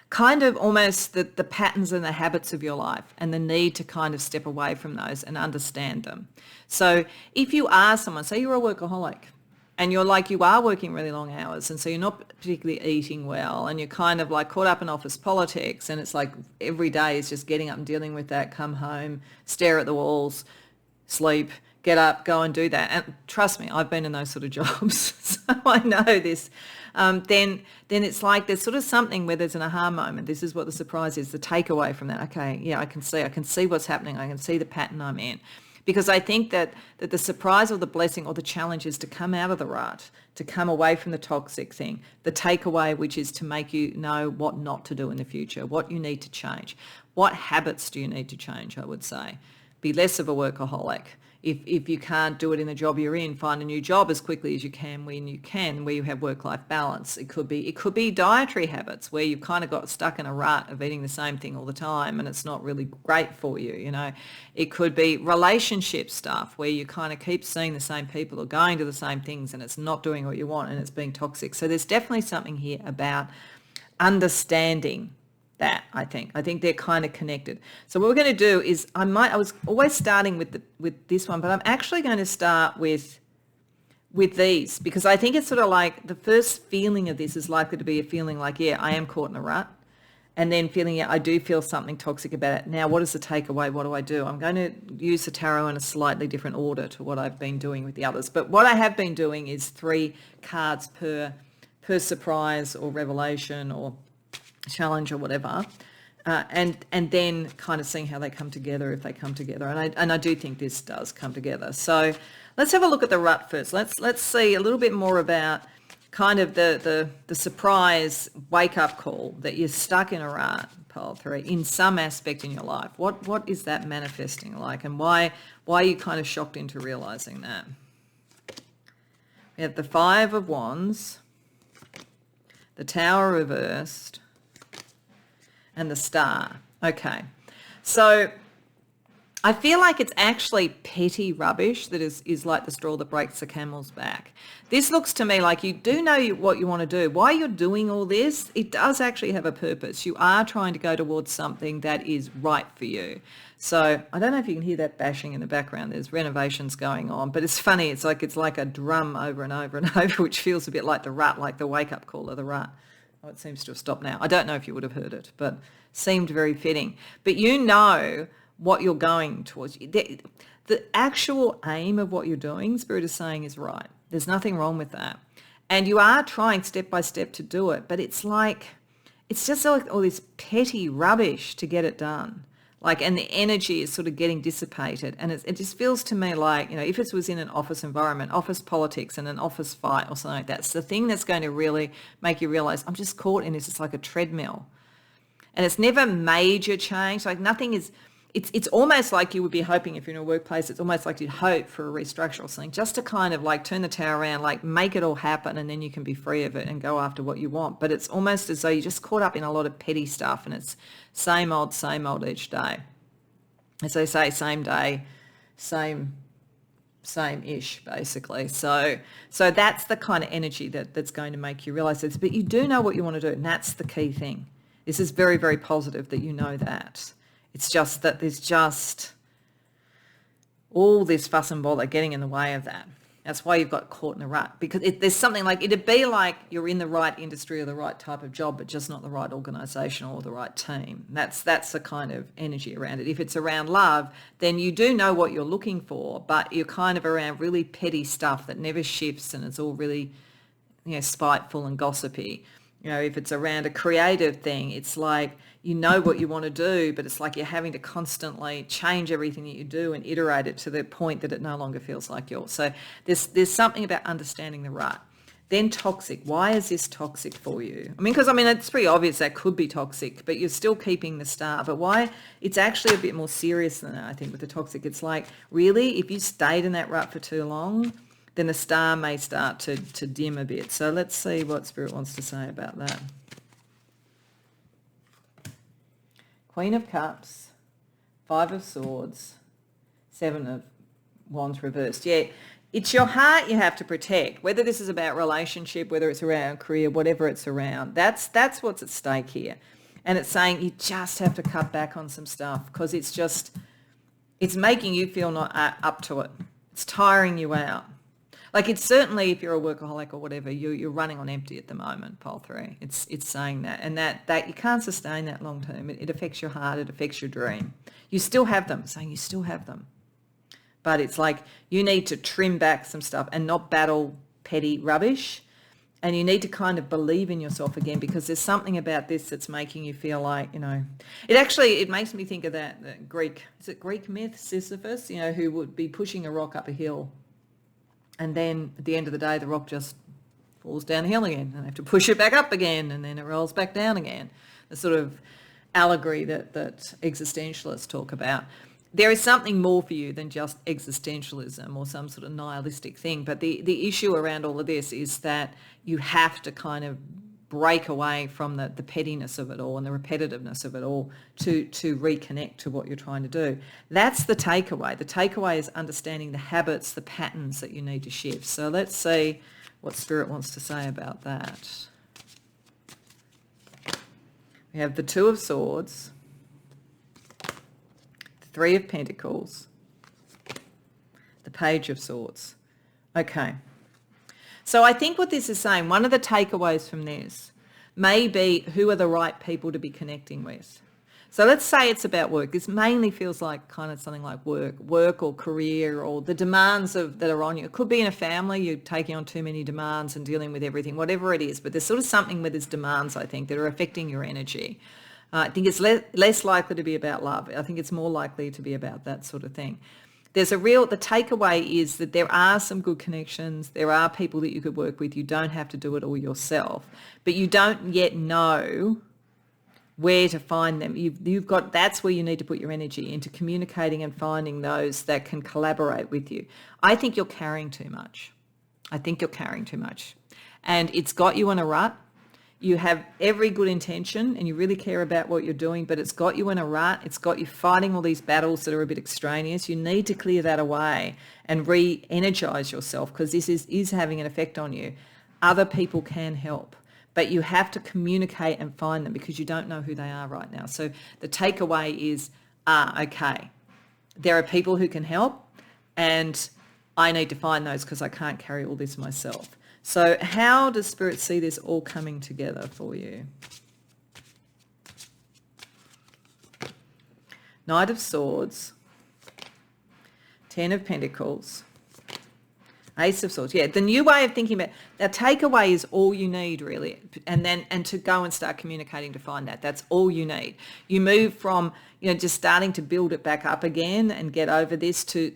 kind of almost the patterns and the habits of your life and the need to kind of step away from those and understand them. So if you are someone, say you're a workaholic and you're like, you are working really long hours and so you're not particularly eating well and you're kind of like caught up in office politics and it's like every day is just getting up and dealing with that, come home, stare at the walls, sleep, get up, go and do that. And trust me, I've been in those sort of jobs, so I know this. Then it's like there's sort of something where there's an aha moment. This is what the surprise is, the takeaway from that. Okay, yeah, I can see what's happening. I can see the pattern I'm in. Because I think that the surprise or the blessing or the challenge is to come out of the rut, to come away from the toxic thing, the takeaway, which is to make you know what not to do in the future, what you need to change. What habits do you need to change, I would say? Be less of a workaholic. If you can't do it in the job you're in, find a new job as quickly as you can when you can, where you have work-life balance. It could be dietary habits where you've kind of got stuck in a rut of eating the same thing all the time and it's not really great for you, you know. It could be relationship stuff where you kind of keep seeing the same people or going to the same things and it's not doing what you want and it's being toxic. So there's definitely something here about understanding that, I think they're kind of connected. So what we're going to do is I was always starting with this one, but I'm actually going to start with these because I think it's sort of like the first feeling of this is likely to be a feeling like, yeah, I am caught in a rut, and then feeling, yeah, I do feel something toxic about it. Now, what is the takeaway? What do I do? I'm going to use the tarot in a slightly different order to what I've been doing with the others. But what I have been doing is 3 cards per surprise or revelation or challenge or whatever, and then kind of seeing how they come together, if they come together, and I do think this does come together. So let's have a look at the rut first. Let's see a little bit more about kind of the surprise wake up call that you're stuck in a rut, pile 3, in some aspect in your life. What is that manifesting like, and why are you kind of shocked into realizing that? We have the 5 of Wands, the Tower reversed, and the Star. Okay, so I feel like it's actually petty rubbish that is like the straw that breaks the camel's back. This looks to me like you do know what you want to do. Why you're doing all this, it does actually have a purpose. You are trying to go towards something that is right for you. So I don't know if you can hear that bashing in the background. There's renovations going on, but it's funny. It's like a drum over and over and over, which feels a bit like the rut, like the wake-up call of the rut. Oh, it seems to have stopped now. I don't know if you would have heard it, but seemed very fitting. But you know what you're going towards. The actual aim of what you're doing, Spirit is saying, is right. There's nothing wrong with that. And you are trying step by step to do it, but it's just like all this petty rubbish to get it done. Like, and the energy is sort of getting dissipated. And it just feels to me like, you know, if it was in an office environment, office politics and an office fight or something like that, it's the thing that's going to really make you realize I'm just caught in this. It's like a treadmill. And it's never major change. Like nothing is, it's almost like you would be hoping if you're in a workplace, it's almost like you'd hope for a restructure or something, just to kind of like turn the tower around, like make it all happen, and then you can be free of it and go after what you want. But it's almost as though you're just caught up in a lot of petty stuff, and it's same old each day. As they say, same day, same-ish, basically. So that's the kind of energy that's going to make you realize this. But you do know what you want to do, and that's the key thing. This is very, very positive that you know that. It's just that there's just all this fuss and bother getting in the way of that. That's why you've got caught in a rut, because there's something like, it'd be like you're in the right industry or the right type of job, but just not the right organisation or the right team. That's the kind of energy around it. If it's around love, then you do know what you're looking for, but you're kind of around really petty stuff that never shifts, and it's all really, you know, spiteful and gossipy. You know, if it's around a creative thing, it's like you know what you want to do, but it's like you're having to constantly change everything that you do and iterate it to the point that it no longer feels like yours. So there's something about understanding the rut. Then toxic. Why is this toxic for you? Because it's pretty obvious that could be toxic, but you're still keeping the star. But why? It's actually a bit more serious than that, I think, with the toxic. It's like, really, if you stayed in that rut for too long, then the star may start to dim a bit. So let's see what Spirit wants to say about that. Queen of Cups, Five of Swords, Seven of Wands reversed. Yeah. It's your heart you have to protect, whether this is about relationship, whether it's around career, whatever it's around. That's what's at stake here. And it's saying you just have to cut back on some stuff because it's making you feel not up to it. It's tiring you out. Like it's certainly, if you're a workaholic or whatever, you're running on empty at the moment, pole 3. It's saying that. And that you can't sustain that long term. It affects your heart. It affects your dream. You still have them, saying you still have them. But it's like you need to trim back some stuff and not battle petty rubbish. And you need to kind of believe in yourself again because there's something about this that's making you feel like, it makes me think of that Greek myth, Sisyphus, who would be pushing a rock up a hill. And then at the end of the day, the rock just falls down the hill again and they have to push it back up again and then it rolls back down again. The sort of allegory that existentialists talk about. There is something more for you than just existentialism or some sort of nihilistic thing. But the issue around all of this is that you have to kind of break away from the pettiness of it all and the repetitiveness of it all to reconnect to what you're trying to do. That's the takeaway. The takeaway is understanding the habits, the patterns that you need to shift. So let's see what Spirit wants to say about that. We have the Two of Swords, Three of Pentacles, the Page of Swords. Okay. So I think what this is saying, one of the takeaways from this may be who are the right people to be connecting with. So let's say it's about work. This mainly feels like kind of something like work or career or the demands that are on you. It could be in a family, you're taking on too many demands and dealing with everything, whatever it is. But there's sort of something with these demands, I think, that are affecting your energy. I think it's less likely to be about love. I think it's more likely to be about that sort of thing. The takeaway is that there are some good connections. There are people that you could work with. You don't have to do it all yourself, but you don't yet know where to find them. That's where you need to put your energy into communicating and finding those that can collaborate with you. I think you're carrying too much. And it's got you in a rut. You have every good intention and you really care about what you're doing, but it's got you in a rut. It's got you fighting all these battles that are a bit extraneous. You need to clear that away and re-energize yourself because this is having an effect on you. Other people can help, but you have to communicate and find them because you don't know who they are right now. So the takeaway is, okay, there are people who can help and I need to find those because I can't carry all this myself. So how does Spirit see this all coming together for you? Knight of Swords, Ten of Pentacles, Ace of Swords. Yeah, the new way of thinking about that takeaway is all you need really. And to go and start communicating to find that. That's all you need. You move from, just starting to build it back up again and get over this to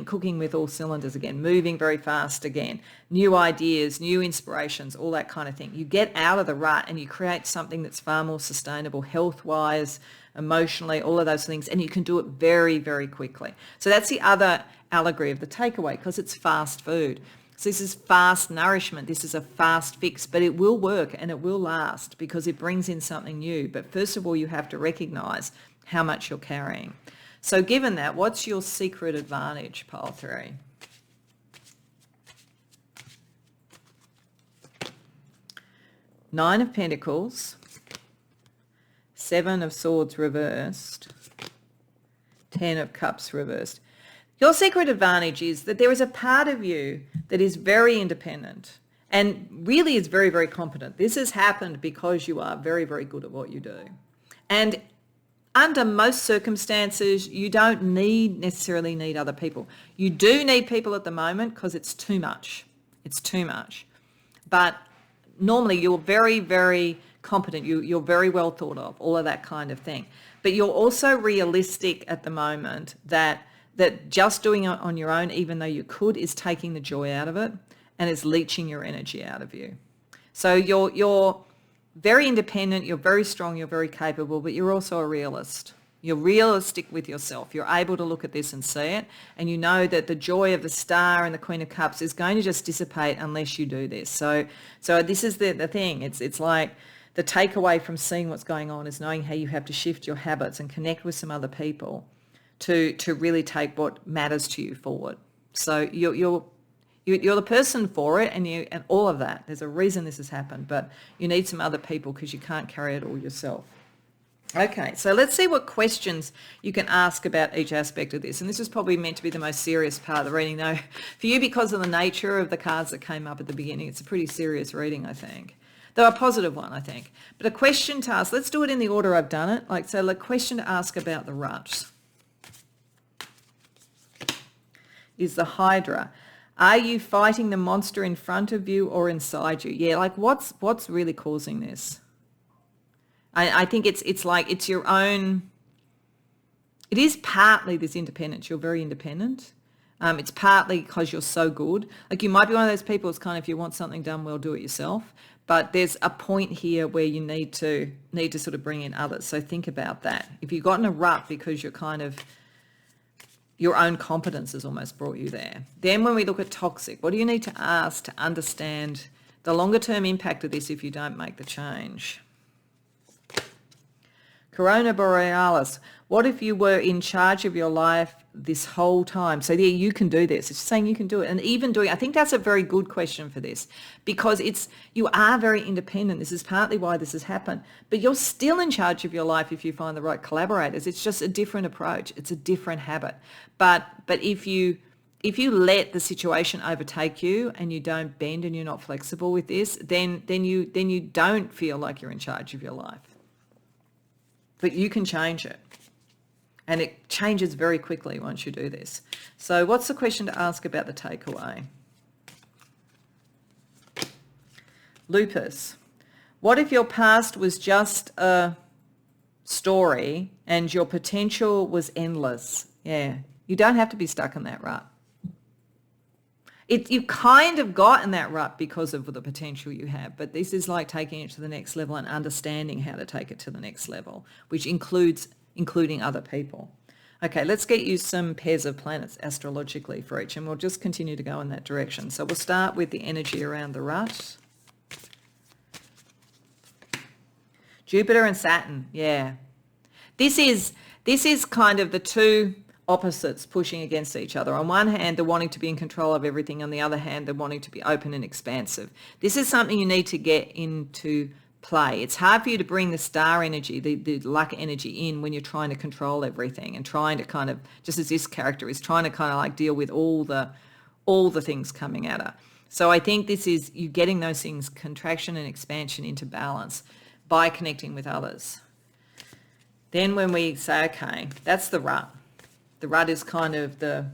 cooking with all cylinders again, moving very fast again, new ideas, new inspirations, all that kind of thing. You get out of the rut and you create something that's far more sustainable health-wise, emotionally, all of those things, and you can do it very, very quickly. So that's the other allegory of the takeaway because it's fast food. So this is fast nourishment. This is a fast fix, but it will work and it will last because it brings in something new. But first of all, you have to recognize how much you're carrying. So given that, what's your secret advantage, pile 3? Nine of Pentacles, Seven of Swords reversed, Ten of Cups reversed. Your secret advantage is that there is a part of you that is very independent and really is very, very competent. This has happened because you are very, very good at what you do. And under most circumstances, you don't necessarily need other people. You do need people at the moment because it's too much. It's too much. But normally you're very, very competent. You're very well thought of, all of that kind of thing. But you're also realistic at the moment that just doing it on your own, even though you could, is taking the joy out of it. and it's leeching your energy out of you. So you're very independent, you're very strong, you're very capable, but you're also a realist. You're realistic with yourself. You're able to look at this and see it, and you know that the joy of the Star and the Queen of Cups is going to just dissipate unless you do this. So this is the thing. It's like the takeaway from seeing what's going on is knowing how you have to shift your habits and connect with some other people to really take what matters to you forward. So you're the person for it, and all of that. There's a reason this has happened, but you need some other people because you can't carry it all yourself. Okay, so let's see what questions you can ask about each aspect of this. And this is probably meant to be the most serious part of the reading, though. For you, because of the nature of the cards that came up at the beginning, it's a pretty serious reading, I think. Though a positive one, I think. But a question to ask, let's do it in the order I've done it. So the question to ask about the rut is the Hydra. Are you fighting the monster in front of you or inside you? Yeah, like what's really causing this? I think it's like it's your own, it is partly this independence. You're very independent. It's partly because you're so good. Like you might be one of those people, it's kind of if you want something done well, do it yourself. But there's a point here where you need to sort of bring in others. So think about that. If you've gotten a rut because you're kind of, your own competence has almost brought you there. Then when we look at toxic, what do you need to ask to understand the longer term impact of this if you don't make the change? Corona Borealis, what if you were in charge of your life this whole time? So yeah, you can do this. It's saying you can do it. And even doing, I think that's a very good question for this because you are very independent. This is partly why this has happened, but you're still in charge of your life if you find the right collaborators. It's just a different approach. It's a different habit. But if you let the situation overtake you and you don't bend and you're not flexible with this, then you don't feel like you're in charge of your life. But you can change it. And it changes very quickly once you do this. So what's the question to ask about the takeaway? Lupus. What if your past was just a story and your potential was endless? Yeah, you don't have to be stuck in that rut. You kind of got in that rut because of the potential you have, but this is like taking it to the next level and understanding how to take it to the next level, which including other people. Okay, let's get you some pairs of planets astrologically for each, and we'll just continue to go in that direction. So we'll start with the energy around the rut. Jupiter and Saturn, yeah. This is kind of the two opposites pushing against each other. On one hand, they're wanting to be in control of everything. On the other hand, they're wanting to be open and expansive. This is something you need to get into play. It's hard for you to bring the star energy, the luck energy in when you're trying to control everything and trying to kind of, just as this character is trying to kind of like deal with all the things coming at her. So I think this is you getting those things, contraction and expansion, into balance by connecting with others. Then when we say, okay, that's the rut. The rut is kind of the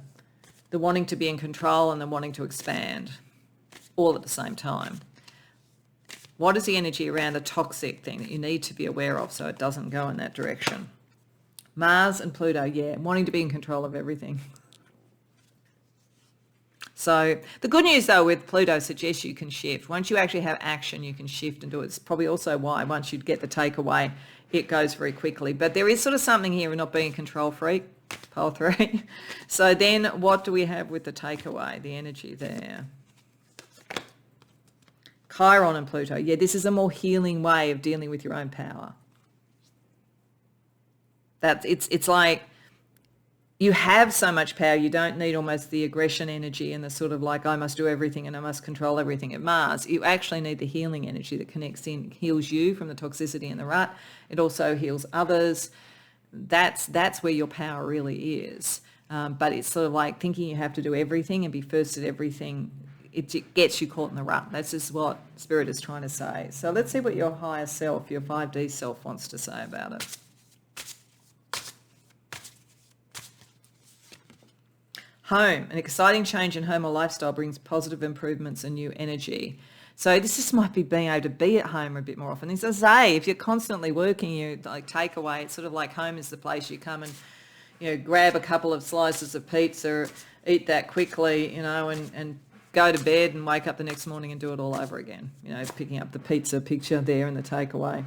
wanting to be in control and the wanting to expand all at the same time. What is the energy around the toxic thing that you need to be aware of so it doesn't go in that direction? Mars and Pluto, yeah, wanting to be in control of everything. So the good news though with Pluto suggests you can shift. Once you actually have action, you can shift and do it. It's probably also why once you get the takeaway, it goes very quickly. But there is sort of something here of not being a control freak, pole 3. So then what do we have with the takeaway, the energy there? Chiron and Pluto. Yeah, this is a more healing way of dealing with your own power. It's like you have so much power, you don't need almost the aggression energy and the sort of like I must do everything and I must control everything at Mars. You actually need the healing energy that connects in, heals you from the toxicity and the rut. It also heals others. That's where your power really is. But it's sort of like thinking you have to do everything and be first at everything. It gets you caught in the rut. That's just what Spirit is trying to say. So let's see what your higher self, your 5D self, wants to say about it. Home. An exciting change in home or lifestyle brings positive improvements and new energy. So this just might be being able to be at home a bit more often. As I say, if you're constantly working, you like take away. It's sort of like home is the place you come and grab a couple of slices of pizza, eat that quickly, and go to bed and wake up the next morning and do it all over again. You know, picking up the pizza picture there in the takeaway.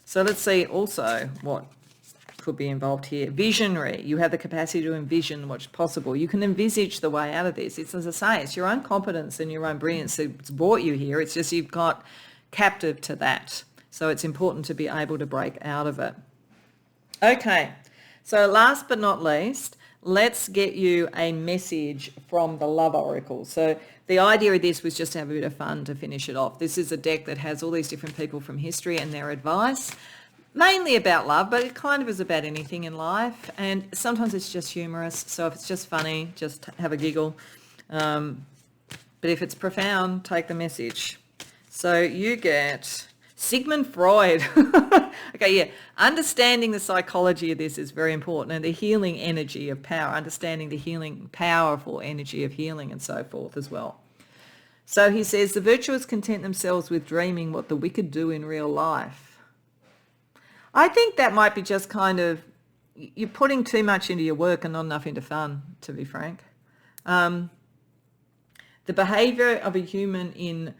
So let's see also what could be involved here. Visionary. You have the capacity to envision what's possible. You can envisage the way out of this. It's, as I say, it's your own competence and your own brilliance that's brought you here. It's just you've got captive to that. So it's important to be able to break out of it. Okay, so last but not least, let's get you a message from the Love Oracle. So the idea of this was just to have a bit of fun to finish it off. This is a deck that has all these different people from history and their advice, mainly about love, but it kind of is about anything in life. And sometimes it's just humorous. So if it's just funny, just have a giggle. But if it's profound, take the message. So you get Sigmund Freud. Okay, yeah. Understanding the psychology of this is very important, and the healing energy of power, understanding the healing, powerful energy of healing and so forth as well. So he says, the virtuous content themselves with dreaming what the wicked do in real life. I think that might be just kind of, you're putting too much into your work and not enough into fun, to be frank. The behaviour of a human in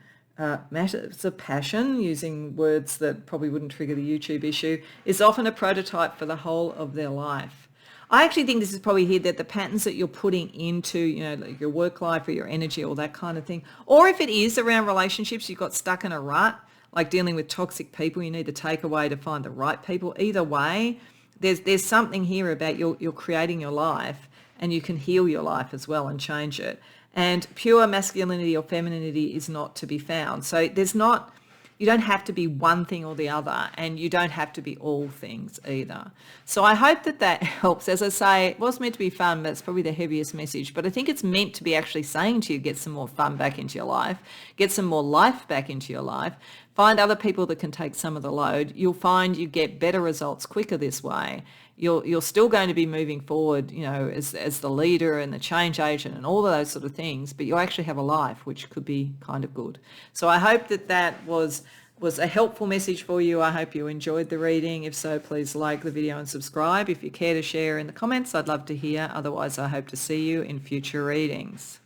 matters of passion, using words that probably wouldn't trigger the YouTube issue, is often a prototype for the whole of their life. I actually think this is probably here that the patterns that you're putting into, you know, like your work life or your energy or that kind of thing, or if it is around relationships, you got stuck in a rut, like dealing with toxic people, you need to take away to find the right people. Either way, there's something here about you're creating your life, and you can heal your life as well and change it. And pure masculinity or femininity is not to be found. So you don't have to be one thing or the other, and you don't have to be all things either. So I hope that helps. As I say, it was meant to be fun, but it's probably the heaviest message. But I think it's meant to be actually saying to you, get some more fun back into your life, get some more life back into your life, find other people that can take some of the load. You'll find you get better results quicker this way. You're still going to be moving forward, you know, as the leader and the change agent and all of those sort of things, but you actually have a life, which could be kind of good. So I hope that was a helpful message for you. I hope you enjoyed the reading. If so, please like the video and subscribe. If you care to share in the comments, I'd love to hear. Otherwise, I hope to see you in future readings.